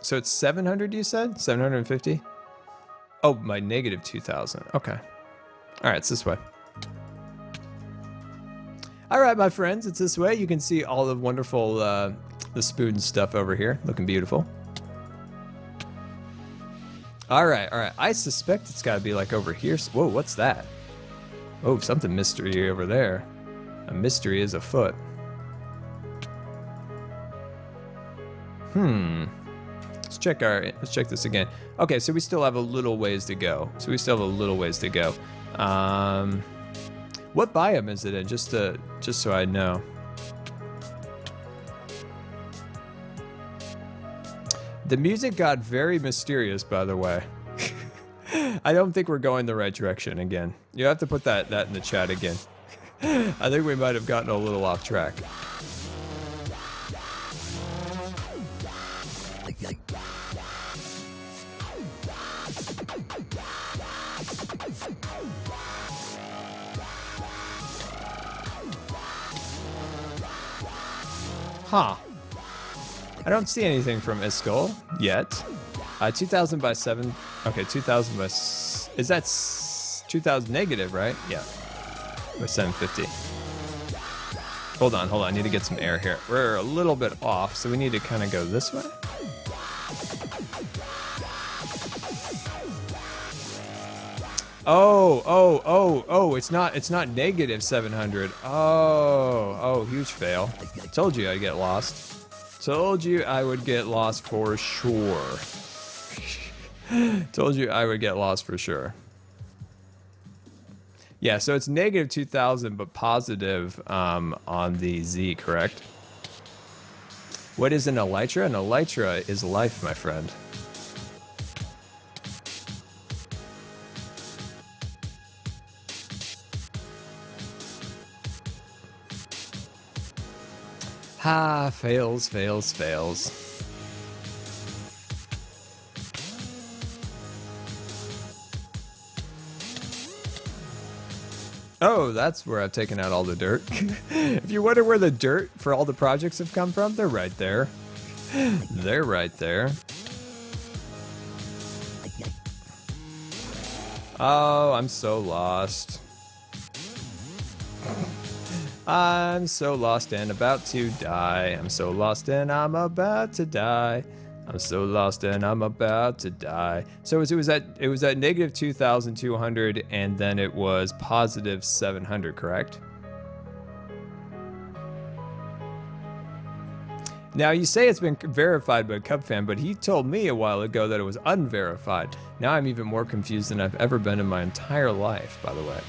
So it's 700, you said? 750? Oh, my negative 2,000. Okay. All right, it's this way. All right, my friends, it's this way. You can see all the wonderful, the spoon stuff over here. Looking beautiful. All right. I suspect it's got to be like over here. Whoa, what's that? Oh, something mystery over there. A mystery is afoot. Let's check this again. Okay, so we still have a little ways to go. What biome is it in? Just so I know. The music got very mysterious, by the way. I don't think we're going the right direction again. You have to put that in the chat again. I think we might have gotten a little off track. Huh. I don't see anything from Iskol yet. 2,000 by 7. Okay, 2,000 by... Is that 2,000 negative, right? Yeah. By 750. Hold on. I need to get some air here. We're a little bit off, so we need to kind of go this way. Oh, it's not negative 700. Oh, huge fail. Told you I'd get lost. Told you I would get lost for sure. Told you I would get lost for sure. Yeah, so it's negative 2,000, but positive on the Z, correct? What is an elytra? An elytra is life, my friend. Ha, fails. Oh, that's where I've taken out all the dirt. If you wonder where the dirt for all the projects have come from, they're right there. They're right there. Oh, I'm so lost. I'm so lost and about to die. I'm so lost and I'm about to die. I'm so lost and I'm about to die. So it was at negative 2,200 and then it was positive 700, correct? Now you say it's been verified by CubFan, but he told me a while ago that it was unverified. Now I'm even more confused than I've ever been in my entire life, by the way.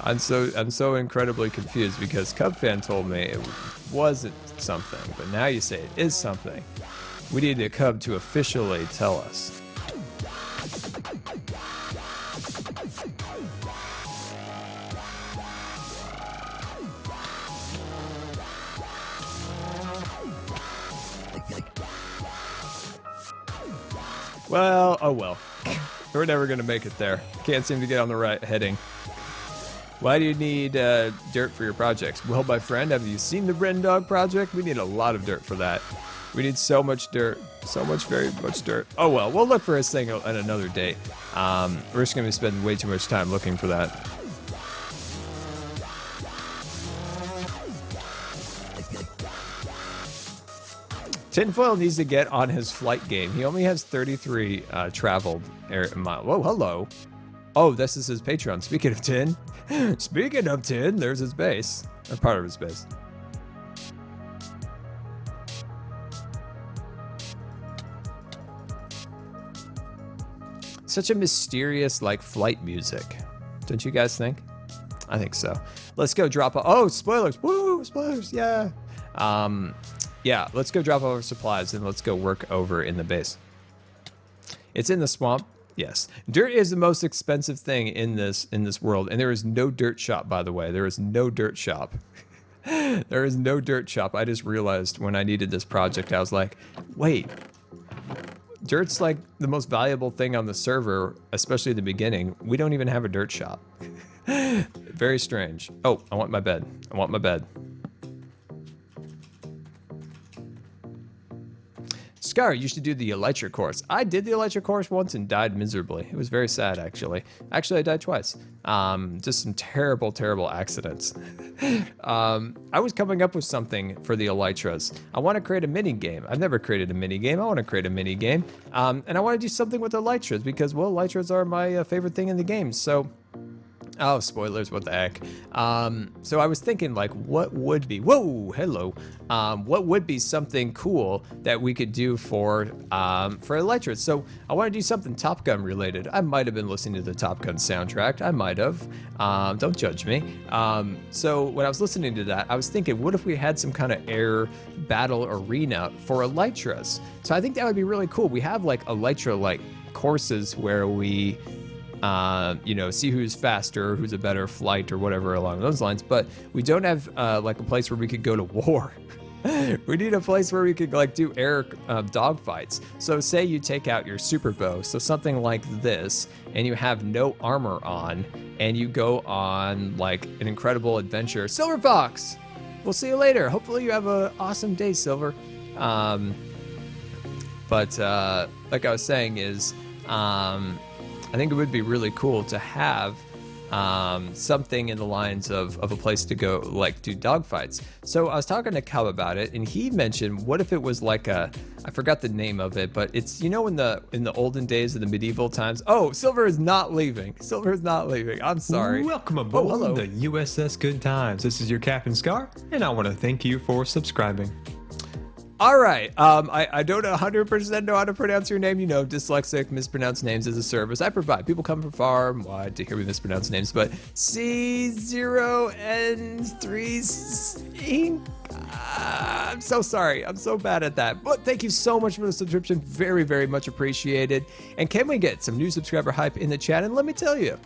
I'm so incredibly confused because CubFan told me it wasn't something, but now you say it is something. We need a Cub to officially tell us. Well, oh well. We're never gonna make it there. Can't seem to get on the right heading. Why do you need dirt for your projects? Well, my friend, have you seen the Bren Dog project? We need a lot of dirt for that. We need so much dirt. Very much dirt. Oh well, we'll look for his thing at another date. We're just gonna be spending way too much time looking for that. Tinfoil needs to get on his flight game. He only has 33 traveled miles. Whoa, hello. Oh, this is his Patreon. Speaking of Tin. Speaking of Tin, there's his base. Or part of his base. Such a mysterious, like, flight music. Don't you guys think? I think so. Let's go drop off. Oh, spoilers. Woo, spoilers. Yeah. Yeah, let's go drop off our supplies and let's go work over in the base. It's in the swamp. Yes. Dirt is the most expensive thing in this world, and there is no dirt shop, by the way. There is no dirt shop. There is no dirt shop. I just realized when I needed this project, I was like, wait. Dirt's like the most valuable thing on the server, especially at the beginning. We don't even have a dirt shop. Very strange. Oh, I want my bed. I want my bed. Scar, you should do the elytra course. I did the elytra course once and died miserably. It was very sad, actually. Actually, I died twice. Just some terrible, terrible accidents. I was coming up with something for the elytras. I want to create a mini game. I've never created a mini game. I want to create a mini game. And I want to do something with elytras because, well, elytras are my favorite thing in the game. So, oh, spoilers, what the heck. So I was thinking, like, what would be, whoa, hello. What would be something cool that we could do for elytras? So I want to do something Top Gun related. I might have been listening to the Top Gun soundtrack. I might have. Don't judge me. So when I was listening to that, I was thinking, what if we had some kind of air battle arena for elytras? So I think that would be really cool. We have like elytra like courses where we you know, see who's faster, who's a better flight or whatever along those lines. But we don't have like a place where we could go to war. We need a place where we could like do air dogfights. So say you take out your super bow, so something like this, and you have no armor on, and you go on like an incredible adventure. Silver Fox, we'll see you later. Hopefully you have an awesome day, Silver. But like I was saying is, I think it would be really cool to have something in the lines of a place to go, like do dogfights. So I was talking to Cub about it, and he mentioned, what if it was like a, I forgot the name of it, but it's, you know, in the olden days of the medieval times. Oh, Silver is not leaving. Silver is not leaving. I'm sorry. Welcome aboard hello. the USS Good Times. This is your Captain Scar, and I want to thank you for subscribing. All right. I don't 100% know how to pronounce your name. You know, dyslexic, mispronounced names as a service I provide. People come from far and wide to hear me mispronounce names, but C0N3. I'm so sorry. I'm so bad at that. But thank you so much for the subscription. Very, very much appreciated. And can we get some new subscriber hype in the chat? And let me tell you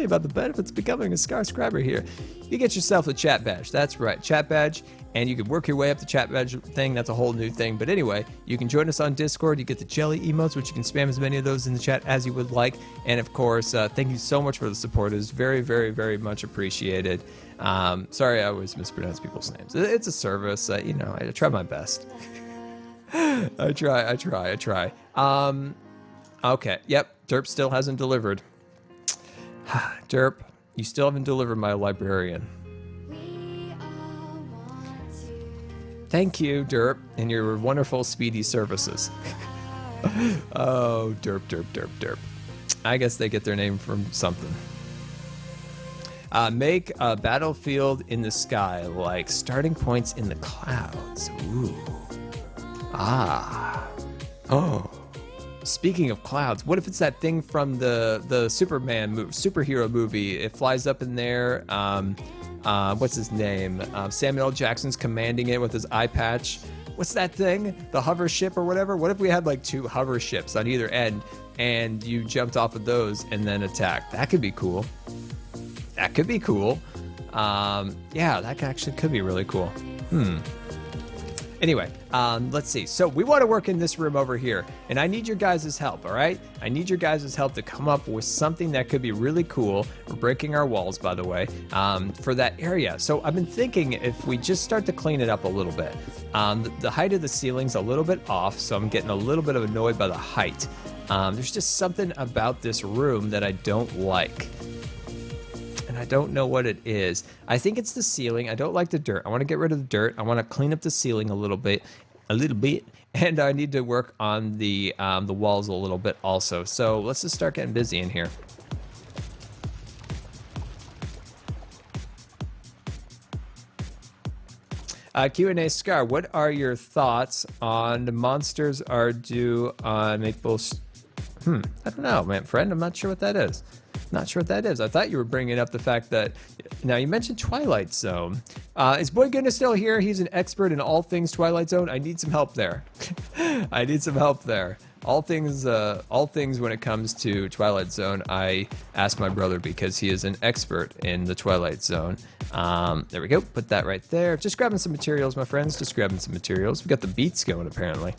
about the benefits of becoming a Scar subscriber here. You get yourself a chat badge. That's right, chat badge. And you can work your way up the chat badge thing. That's a whole new thing. But anyway, you can join us on Discord. You get the jelly emotes, which you can spam as many of those in the chat as you would like. And of course, thank you so much for the support. It is very, very, very much appreciated. Sorry, I always mispronounce people's names. It's a service. You know, I try my best. I try. Okay. Yep. Derp still hasn't delivered. Derp, you still haven't delivered my librarian. Thank you, Derp, and your wonderful speedy services. Oh, Derp. I guess they get their name from something. Make a battlefield in the sky, like starting points in the clouds. Ooh. Ah. Oh. Speaking of clouds, what if it's that thing from the superhero movie? It flies up in there. What's his name? Samuel L. Jackson's commanding it with his eye patch. What's that thing? The hover ship or whatever? What if we had like 2 hover ships on either end and you jumped off of those and then attacked? That could be cool. Yeah, that actually could be really cool. Anyway, let's see. So we want to work in this room over here, and I need your guys' help, all right? I need your guys' help to come up with something that could be really cool. We're breaking our walls, by the way, for that area. So I've been thinking if we just start to clean it up a little bit. The height of the ceiling's a little bit off, so I'm getting a little bit annoyed by the height. There's just something about this room that I don't like. I don't know what it is. I think it's the ceiling. I don't like the dirt. I want to get rid of the dirt. I want to clean up the ceiling a little bit, and I need to work on the walls a little bit also. So let's just start getting busy in here. Q&A Scar, what are your thoughts on the monsters are due on Maple? I don't know, man, friend. I'm not sure what that is. Not sure what that is. I thought you were bringing up the fact that, now you mentioned Twilight Zone. Is Boy Goodness still here? He's an expert in all things Twilight Zone. I need some help there. All things when it comes to Twilight Zone, I ask my brother because he is an expert in the Twilight Zone. There we go. Put that right there. Just grabbing some materials, my friends. Just grabbing some materials. We got the beats going apparently.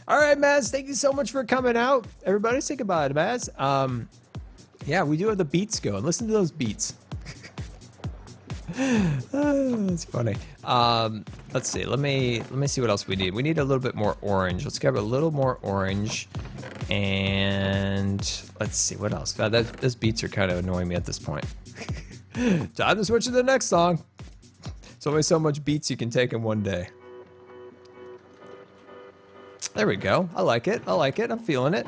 All right, Maz, thank you so much for coming out. Everybody say goodbye to Maz. Yeah, we do have the beats going. Listen to those beats. That's funny. Let's see. Let me see what else we need. We need a little bit more orange. Let's grab a little more orange, and let's see what else. God, those beats are kind of annoying me at this point. Time to switch to the next song. There's only so much beats you can take in one day. There we go. I like it. I like it. I'm feeling it.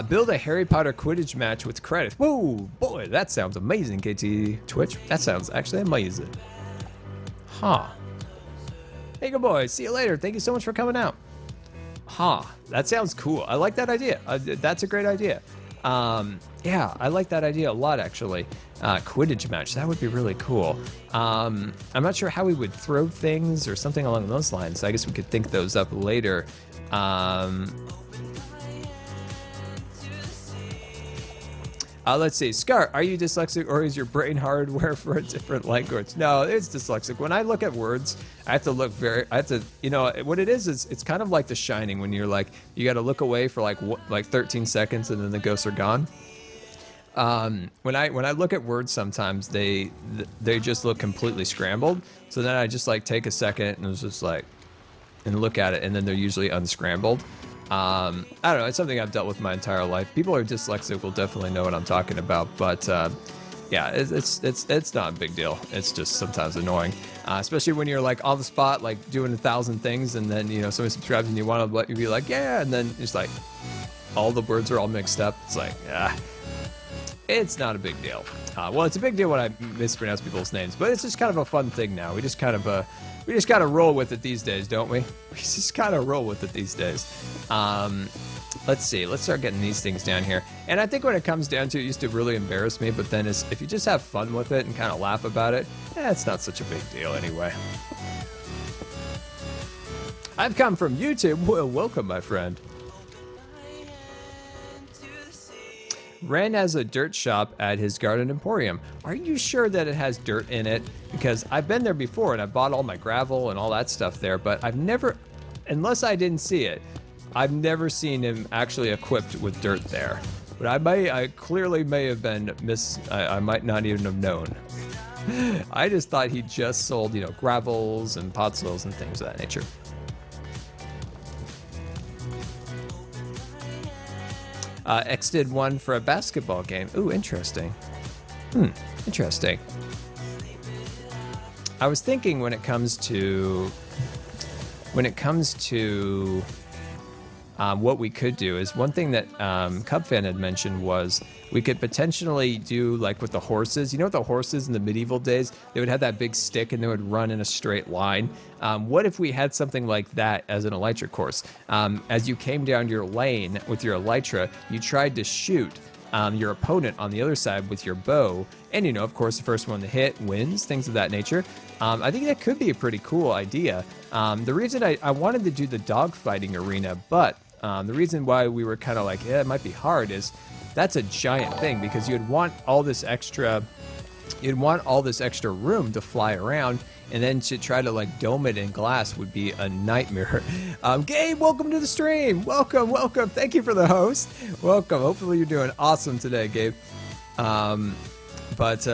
Build a Harry Potter Quidditch match with credits. Whoa, boy, that sounds amazing, KT Twitch. That sounds actually amazing. Huh. Hey, good boy. See you later. Thank you so much for coming out. Huh. That sounds cool. I like that idea. That's a great idea. Yeah, I like that idea a lot, actually. Quidditch match. That would be really cool. I'm not sure how we would throw things or something along those lines. I guess we could think those up later. Let's see. Scar, are you dyslexic or is your brain hardware for a different language? No, it's dyslexic. When I look at words, I have to look you know, what it is it's kind of like The Shining when you're like, you got to look away for like 13 seconds and then the ghosts are gone. When I look at words sometimes, they just look completely scrambled. So then I just like take a second and it's just like, and look at it and then they're usually unscrambled. I don't know, it's something I've dealt with my entire life. People who are dyslexic will definitely know what I'm talking about, but yeah, it's not a big deal. It's just sometimes annoying, especially when you're like on the spot, like doing 1,000 things, and then, you know, somebody subscribes and you want to let you be like, yeah, and then it's like all the words are all mixed up. It's like, it's not a big deal. Well, it's a big deal when I mispronounce people's names, but it's just kind of a fun thing now. We just kind of roll with it these days, don't we? We just kind of roll with it these days. Let's see. Let's start getting these things down here. And I think when it comes down to it, used to really embarrass me, but then if you just have fun with it and kind of laugh about it, it's not such a big deal anyway. I've come from YouTube. Well, welcome, my friend. Ren has a dirt shop at his garden emporium. Are you sure that it has dirt in it? Because I've been there before and I bought all my gravel and all that stuff there, but I've never, unless I didn't see it, I've never seen him actually equipped with dirt there. But I clearly may have been I might not even have known. I just thought he just sold, you know, gravels and pot soils and things of that nature. X did one for a basketball game. Ooh, interesting. Interesting. I was thinking when it comes to what we could do is one thing that Cubfan had mentioned was we could potentially do like with the horses. You know, with the horses in the medieval days, they would have that big stick and they would run in a straight line. What if we had something like that as an elytra course? As you came down your lane with your elytra, you tried to shoot your opponent on the other side with your bow. And, you know, of course, the first one to hit wins, things of that nature. I think that could be a pretty cool idea. The reason I wanted to do the dogfighting arena, but the reason why we were kind of like, yeah, it might be hard is that's a giant thing because you'd want all this extra room to fly around, and then to try to like dome it in glass would be a nightmare. Gabe, welcome to the stream. Welcome. Thank you for the host. Welcome. Hopefully you're doing awesome today, Gabe. But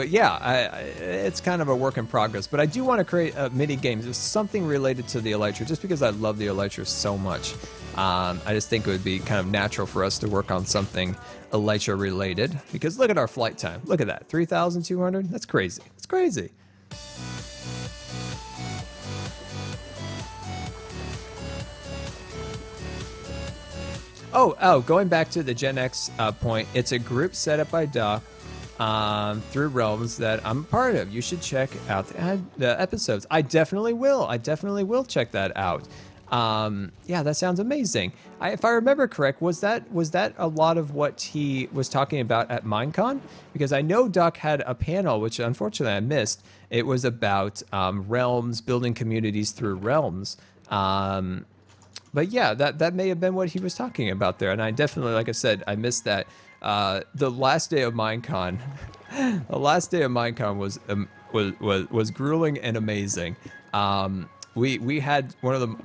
yeah, it's kind of a work in progress. But I do want to create mini games. There's something related to the elytra, just because I love the elytra so much. I just think it would be kind of natural for us to work on something elytra related. Because look at our flight time. Look at that, 3,200. That's crazy. It's crazy. Oh, going back to the Gen X point, it's a group set up by Doc through Realms that I'm a part of. You should check out the episodes. I definitely will. Check that out. Yeah, that sounds amazing. If I remember correct, was that a lot of what he was talking about at Minecon? Because I know Doc had a panel, which unfortunately I missed. It was about Realms, building communities through Realms. But yeah, that may have been what he was talking about there. And I definitely, like I said, I missed that. The last day of Minecon, was grueling and amazing. we had one of the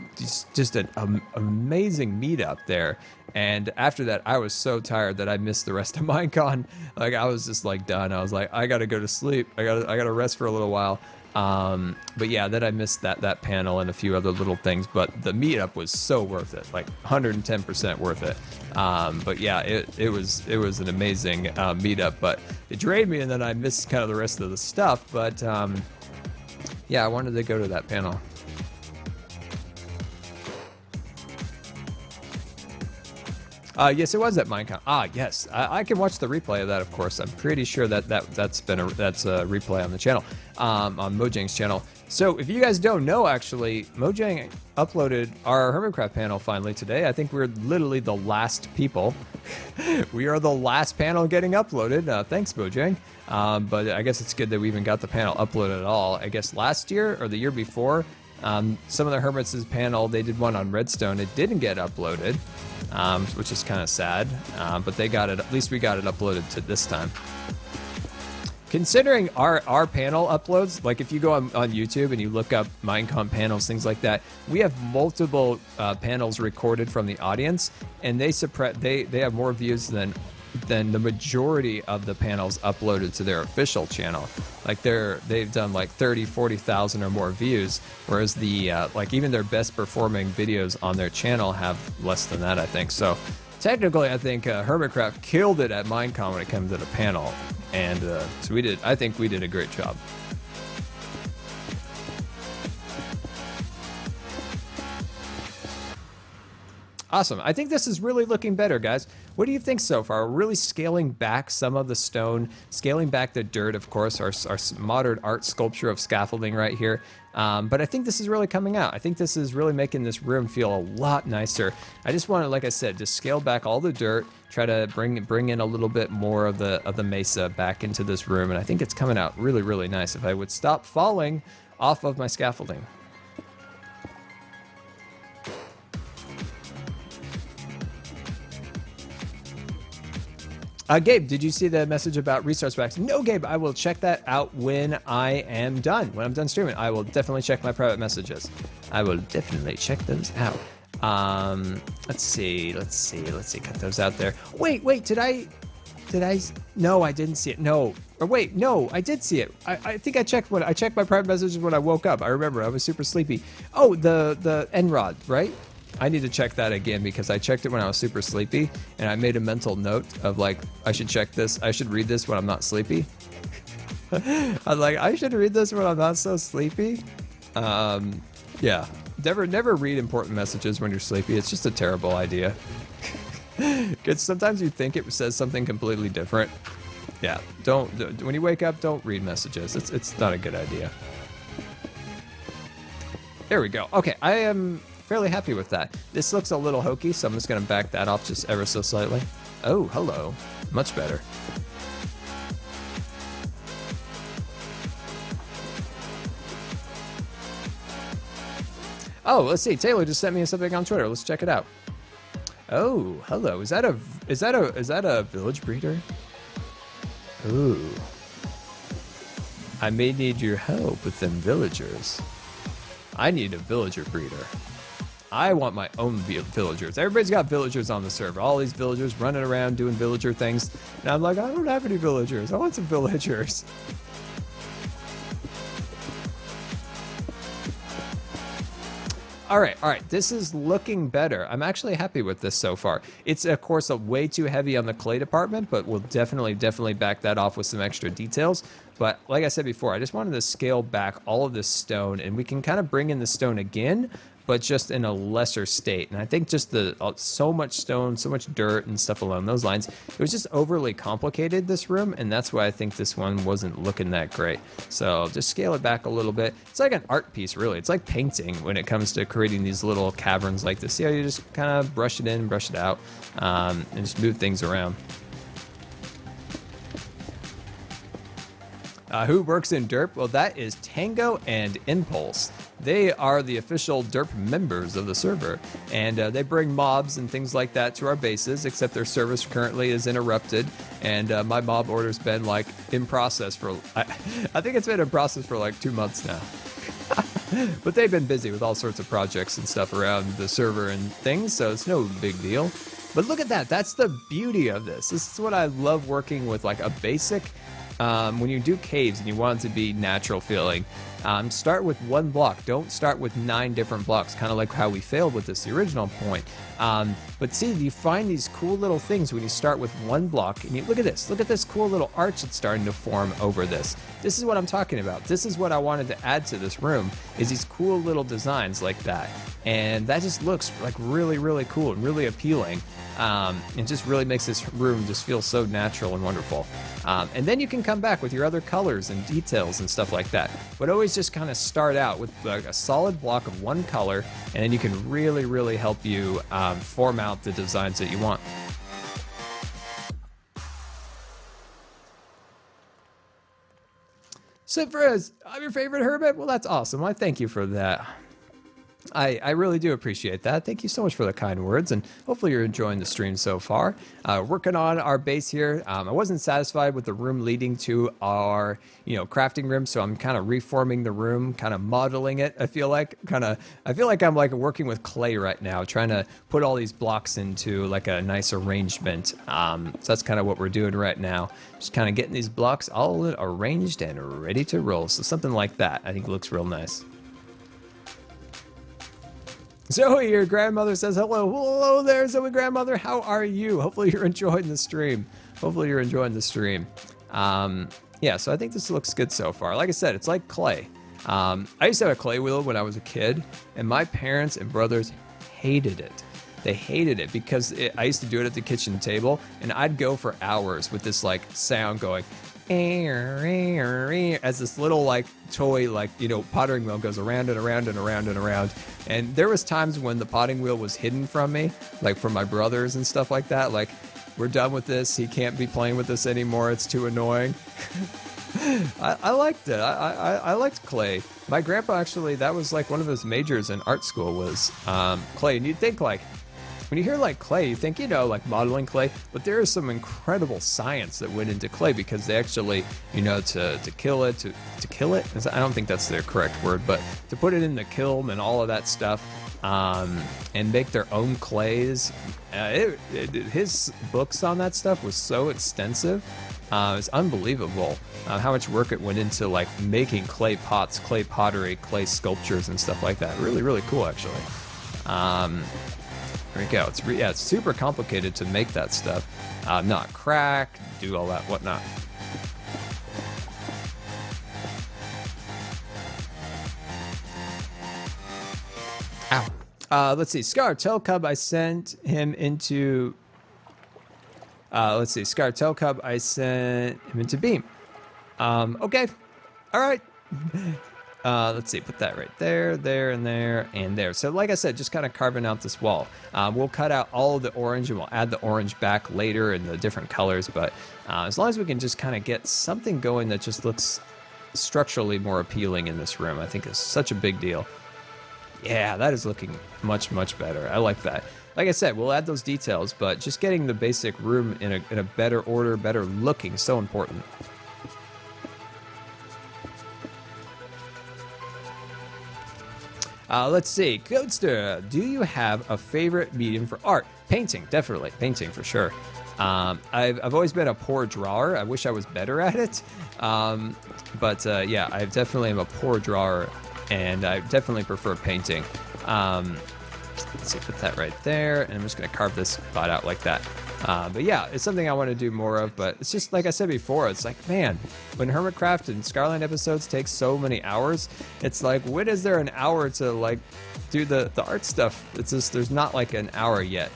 just an amazing meetup there. And after that, I was so tired that I missed the rest of Minecon. Like, I was just like done. I was like, I gotta go to sleep. I gotta rest for a little while. But yeah, then I missed that panel and a few other little things. But the meetup was so worth it, like 110% worth it. But yeah, it was an amazing meetup. But it drained me, and then I missed kind of the rest of the stuff. But yeah, I wanted to go to that panel. Yes, it was at Minecon. Yes, I can watch the replay of that. Of course, I'm pretty sure that's a replay on the channel, on Mojang's channel. So if you guys don't know, actually, Mojang uploaded our Hermitcraft panel finally today. I think we're literally the last people. We are the last panel getting uploaded. Thanks, Mojang. But I guess it's good that we even got the panel uploaded at all. I guess last year or the year before, some of the Hermits' panel, they did one on Redstone. It didn't get uploaded. Which is kind of sad, but they got it. At least we got it uploaded to this time. Considering our panel uploads, like if you go on YouTube and you look up Minecon panels, things like that, we have multiple panels recorded from the audience, and they have more views than the majority of the panels uploaded to their official channel. Like they've done like 30,000-40,000 or more views, whereas the like even their best performing videos on their channel have less than that, I think. So technically, I think Hermitcraft killed it at Minecon when it comes to the panel, and so I think we did a great job. Awesome. I think this is really looking better, guys. What do you think so far? We're really scaling back some of the stone, scaling back the dirt, of course, our modern art sculpture of scaffolding right here. But I think this is really coming out. I think this is really making this room feel a lot nicer. I just want to, like I said, just scale back all the dirt, try to bring in a little bit more of the mesa back into this room, and I think it's coming out really, really nice. If I would stop falling off of my scaffolding. Gabe, did you see the message about resource packs? No, Gabe, I will check that out when I am done. When I'm done streaming, I will definitely check my private messages. I will definitely check those out. Let's see. Cut those out there. Wait, did I? No, I didn't see it. No. Or wait, no, I did see it. I think I checked my private messages when I woke up. I remember I was super sleepy. Oh, the Enrod, right? I need to check that again because I checked it when I was super sleepy, and I made a mental note of like, I should check this. I should read this when I'm not sleepy. I was like, I should read this when I'm not so sleepy. Yeah, never read important messages when you're sleepy. It's just a terrible idea. Because sometimes you think it says something completely different. Yeah, when you wake up, don't read messages. It's not a good idea. There we go. Okay, I am fairly happy with that. This looks a little hokey, so I'm just going to back that off just ever so slightly. Oh, hello. Much better. Oh, let's see. Taylor just sent me something on Twitter. Let's check it out. Oh, hello. Is that a village breeder? Ooh. I may need your help with them villagers. I need a villager breeder. I want my own villagers. Everybody's got villagers on the server. All these villagers running around doing villager things. And I'm like, I don't have any villagers. I want some villagers. All right. This is looking better. I'm actually happy with this so far. It's, of course, way too heavy on the clay department, but we'll definitely back that off with some extra details. But like I said before, I just wanted to scale back all of this stone, and we can kind of bring in the stone again, but just in a lesser state. And I think just so much stone, so much dirt and stuff along those lines, it was just overly complicated, this room, and that's why I think this one wasn't looking that great. So just scale it back a little bit. It's like an art piece, really. It's like painting when it comes to creating these little caverns like this. See how you just kind of brush it in, brush it out, and just move things around. Who works in Derp? Well, that is Tango and Impulse. They are the official Derp members of the server, and they bring mobs and things like that to our bases, except their service currently is interrupted, and my mob order's been like in process for, I think it's been in process for like 2 months now. But they've been busy with all sorts of projects and stuff around the server and things, so it's no big deal. But look at that. That's the beauty of this. This is what I love working with, like a basic, when you do caves and you want it to be natural feeling, start with one block. Don't start with 9 different blocks, kind of like how we failed with this, the original point. But see, you find these cool little things when you start with one block, and you look at this cool little arch that's starting to form over this. This is what I'm talking about. This is what I wanted to add to this room, is these cool little designs like that. And that just looks like really, really cool and really appealing. It just really makes this room just feel so natural and wonderful. And then you can come back with your other colors and details and stuff like that. But always just kind of start out with like a solid block of one color, and then you can really, really help you form out the designs that you want. So I'm your favorite hermit? Well, that's awesome. I thank you for that. I really do appreciate that. Thank you so much for the kind words, and hopefully you're enjoying the stream so far. Working on our base here. I wasn't satisfied with the room leading to our, crafting room, so I'm kind of reforming the room, kind of modeling it. I feel like I'm like working with clay right now, trying to put all these blocks into like a nice arrangement. So that's kind of what we're doing right now. Just kind of getting these blocks all arranged and ready to roll. So something like that, I think looks real nice. Zoe, your grandmother says hello. Hello there, Zoe grandmother. How are you? Hopefully you're enjoying the stream. Yeah, so I think this looks good so far. Like I said, it's like clay. I used to have a clay wheel when I was a kid, and my parents and brothers hated it. They hated it because I used to do it at the kitchen table, and I'd go for hours with this like sound going as this little like toy potting wheel goes around and around and around and around. And there was times when the potting wheel was hidden from me, like from my brothers and stuff like that. Like, we're done with this, he can't be playing with this anymore, it's too annoying. I liked it. I liked clay. My grandpa actually, that was like one of his majors in art school was clay. And you'd think like, when you hear like clay, you think, like modeling clay, but there is some incredible science that went into clay because they actually, to kill it, to kill it, I don't think that's the correct word, but to put it in the kiln and all of that stuff, and make their own clays. His books on that stuff was so extensive. It's unbelievable how much work it went into like making clay pots, clay pottery, clay sculptures and stuff like that. Really, really cool actually. There we go. It's super complicated to make that stuff. Not crack, do all that whatnot. Ow. Let's see. Scar Telcub, I sent him into... Scar Telcub, I sent him into Beam. Okay. All right. Let's see, put that right there, there, and there, and there. So like I said, just kind of carving out this wall. We'll cut out all of the orange and we'll add the orange back later in the different colors. But as long as we can just kind of get something going that just looks structurally more appealing in this room, I think is such a big deal. Yeah, that is looking much, much better. I like that. Like I said, we'll add those details, but just getting the basic room in a better order, better looking, so important. Let's see. Codester, do you have a favorite medium for art? Painting, definitely. Painting for sure. I've always been a poor drawer. I wish I was better at it. Yeah, I definitely am a poor drawer, and I definitely prefer painting. Let's see, put that right there, and I'm just going to carve this spot out like that. But yeah, it's something I want to do more of, but it's just like I said before, it's like, man, when Hermitcraft and Scarline episodes take so many hours, it's like, when is there an hour to like do the art stuff? It's just, there's not like an hour yet.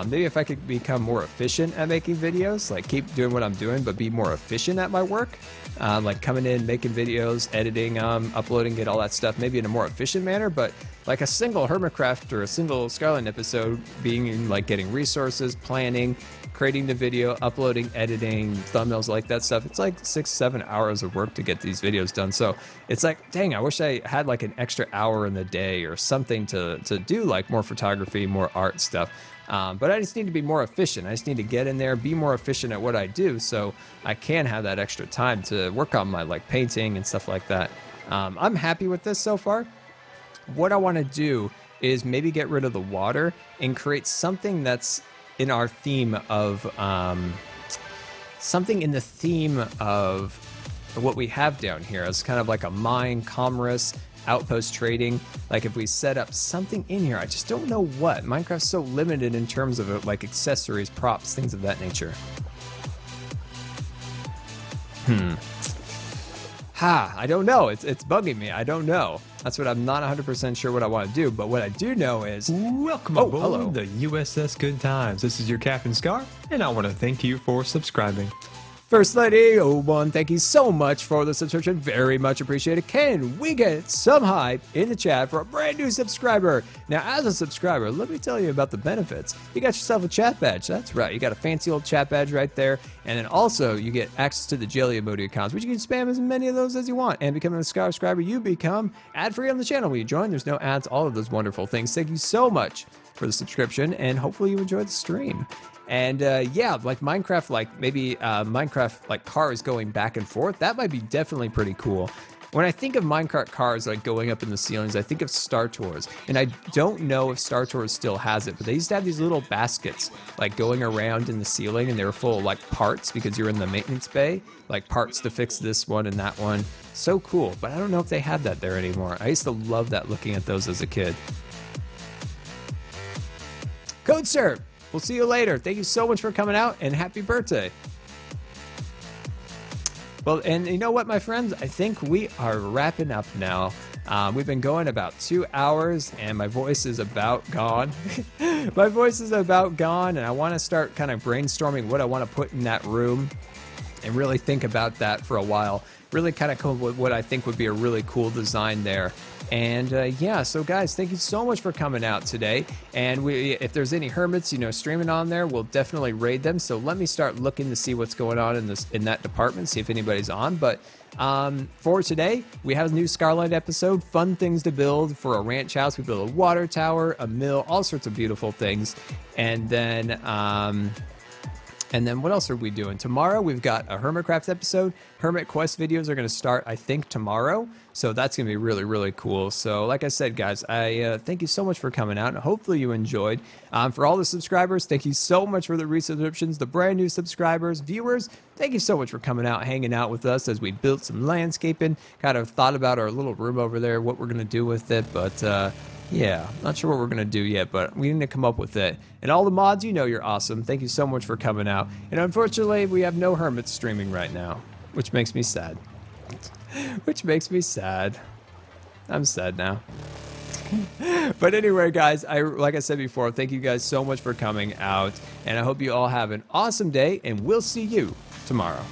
Maybe if I could become more efficient at making videos, like keep doing what I'm doing, but be more efficient at my work, like coming in, making videos, editing, uploading it, all that stuff, maybe in a more efficient manner, but like a single Hermitcraft or a single Scarline episode being like getting resources, planning, creating the video, uploading, editing, thumbnails, like that stuff. It's like 6-7 hours of work to get these videos done. So it's like, dang, I wish I had like an extra hour in the day or something to do like more photography, more art stuff. But I just need to be more efficient. I just need to get in there, be more efficient at what I do so I can have that extra time to work on my like painting and stuff like that. I'm happy with this so far. what I want to do is maybe get rid of the water and create something that's in our theme of, something in the theme of what we have down here. It's kind of like a mine, commerce, outpost trading. Like if we set up something in here, I just don't know what. Minecraft's so limited in terms of it, like accessories, props, things of that nature. I don't know. It's bugging me. I don't know. That's what I'm not 100% sure what I want to do. But what I do know is... Welcome aboard hello. the USS Good Times. This is your Captain Scar, and I want to thank you for subscribing. First Lady 01, thank you so much for the subscription. Very much appreciated. Can we get some hype in the chat for a brand new subscriber? Now, as a subscriber, let me tell you about the benefits. You got yourself a chat badge. That's right. You got a fancy old chat badge right there. And then also, you get access to the Jelly emoji accounts, which you can spam as many of those as you want. And becoming a Scar subscriber, you become ad-free on the channel when you join. There's no ads, all of those wonderful things. Thank you so much for the subscription, and hopefully you enjoy the stream. And yeah, like Minecraft, like maybe Minecraft like cars going back and forth, that might be definitely pretty cool. When I think of Minecraft cars like going up in the ceilings, I think of Star Tours. And I don't know if Star Tours still has it, but they used to have these little baskets like going around in the ceiling, and they were full of like parts because you're in the maintenance bay, like parts to fix this one and that one. So cool, but I don't know if they have that there anymore. I used to love that, looking at those as a kid. Code Sir, we'll see you later. Thank you so much for coming out, and happy birthday. Well, and you know what, my friends? I think we are wrapping up now. We've been going about 2 hours, and my voice is about gone. My voice is about gone, and I want to start kind of brainstorming what I want to put in that room and really think about that for a while. Really kind of come up with what I think would be a really cool design there. And yeah, so guys, thank you so much for coming out today. And if there's any hermits, you know, streaming on there, we'll definitely raid them. So let me start looking to see what's going on in that department, see if anybody's on. But for today, we have a new Scarlight episode, fun things to build for a ranch house. We built a water tower, a mill, all sorts of beautiful things. And then what else are we doing? Tomorrow, we've got a Hermitcraft episode. Hermit Quest videos are going to start, I think, tomorrow. So that's going to be really, really cool. So like I said, guys, I thank you so much for coming out, and hopefully you enjoyed. For all the subscribers, thank you so much for the resubscriptions, the brand new subscribers, viewers. Thank you so much for coming out, hanging out with us as we built some landscaping, kind of thought about our little room over there, what we're going to do with it. But yeah, not sure what we're going to do yet, but we need to come up with it. And all the mods, you know you're awesome. Thank you so much for coming out. And unfortunately, we have no hermits streaming right now, which makes me sad. Which makes me sad. I'm sad now. But anyway, guys, like I said before, thank you guys so much for coming out. And I hope you all have an awesome day, and we'll see you tomorrow.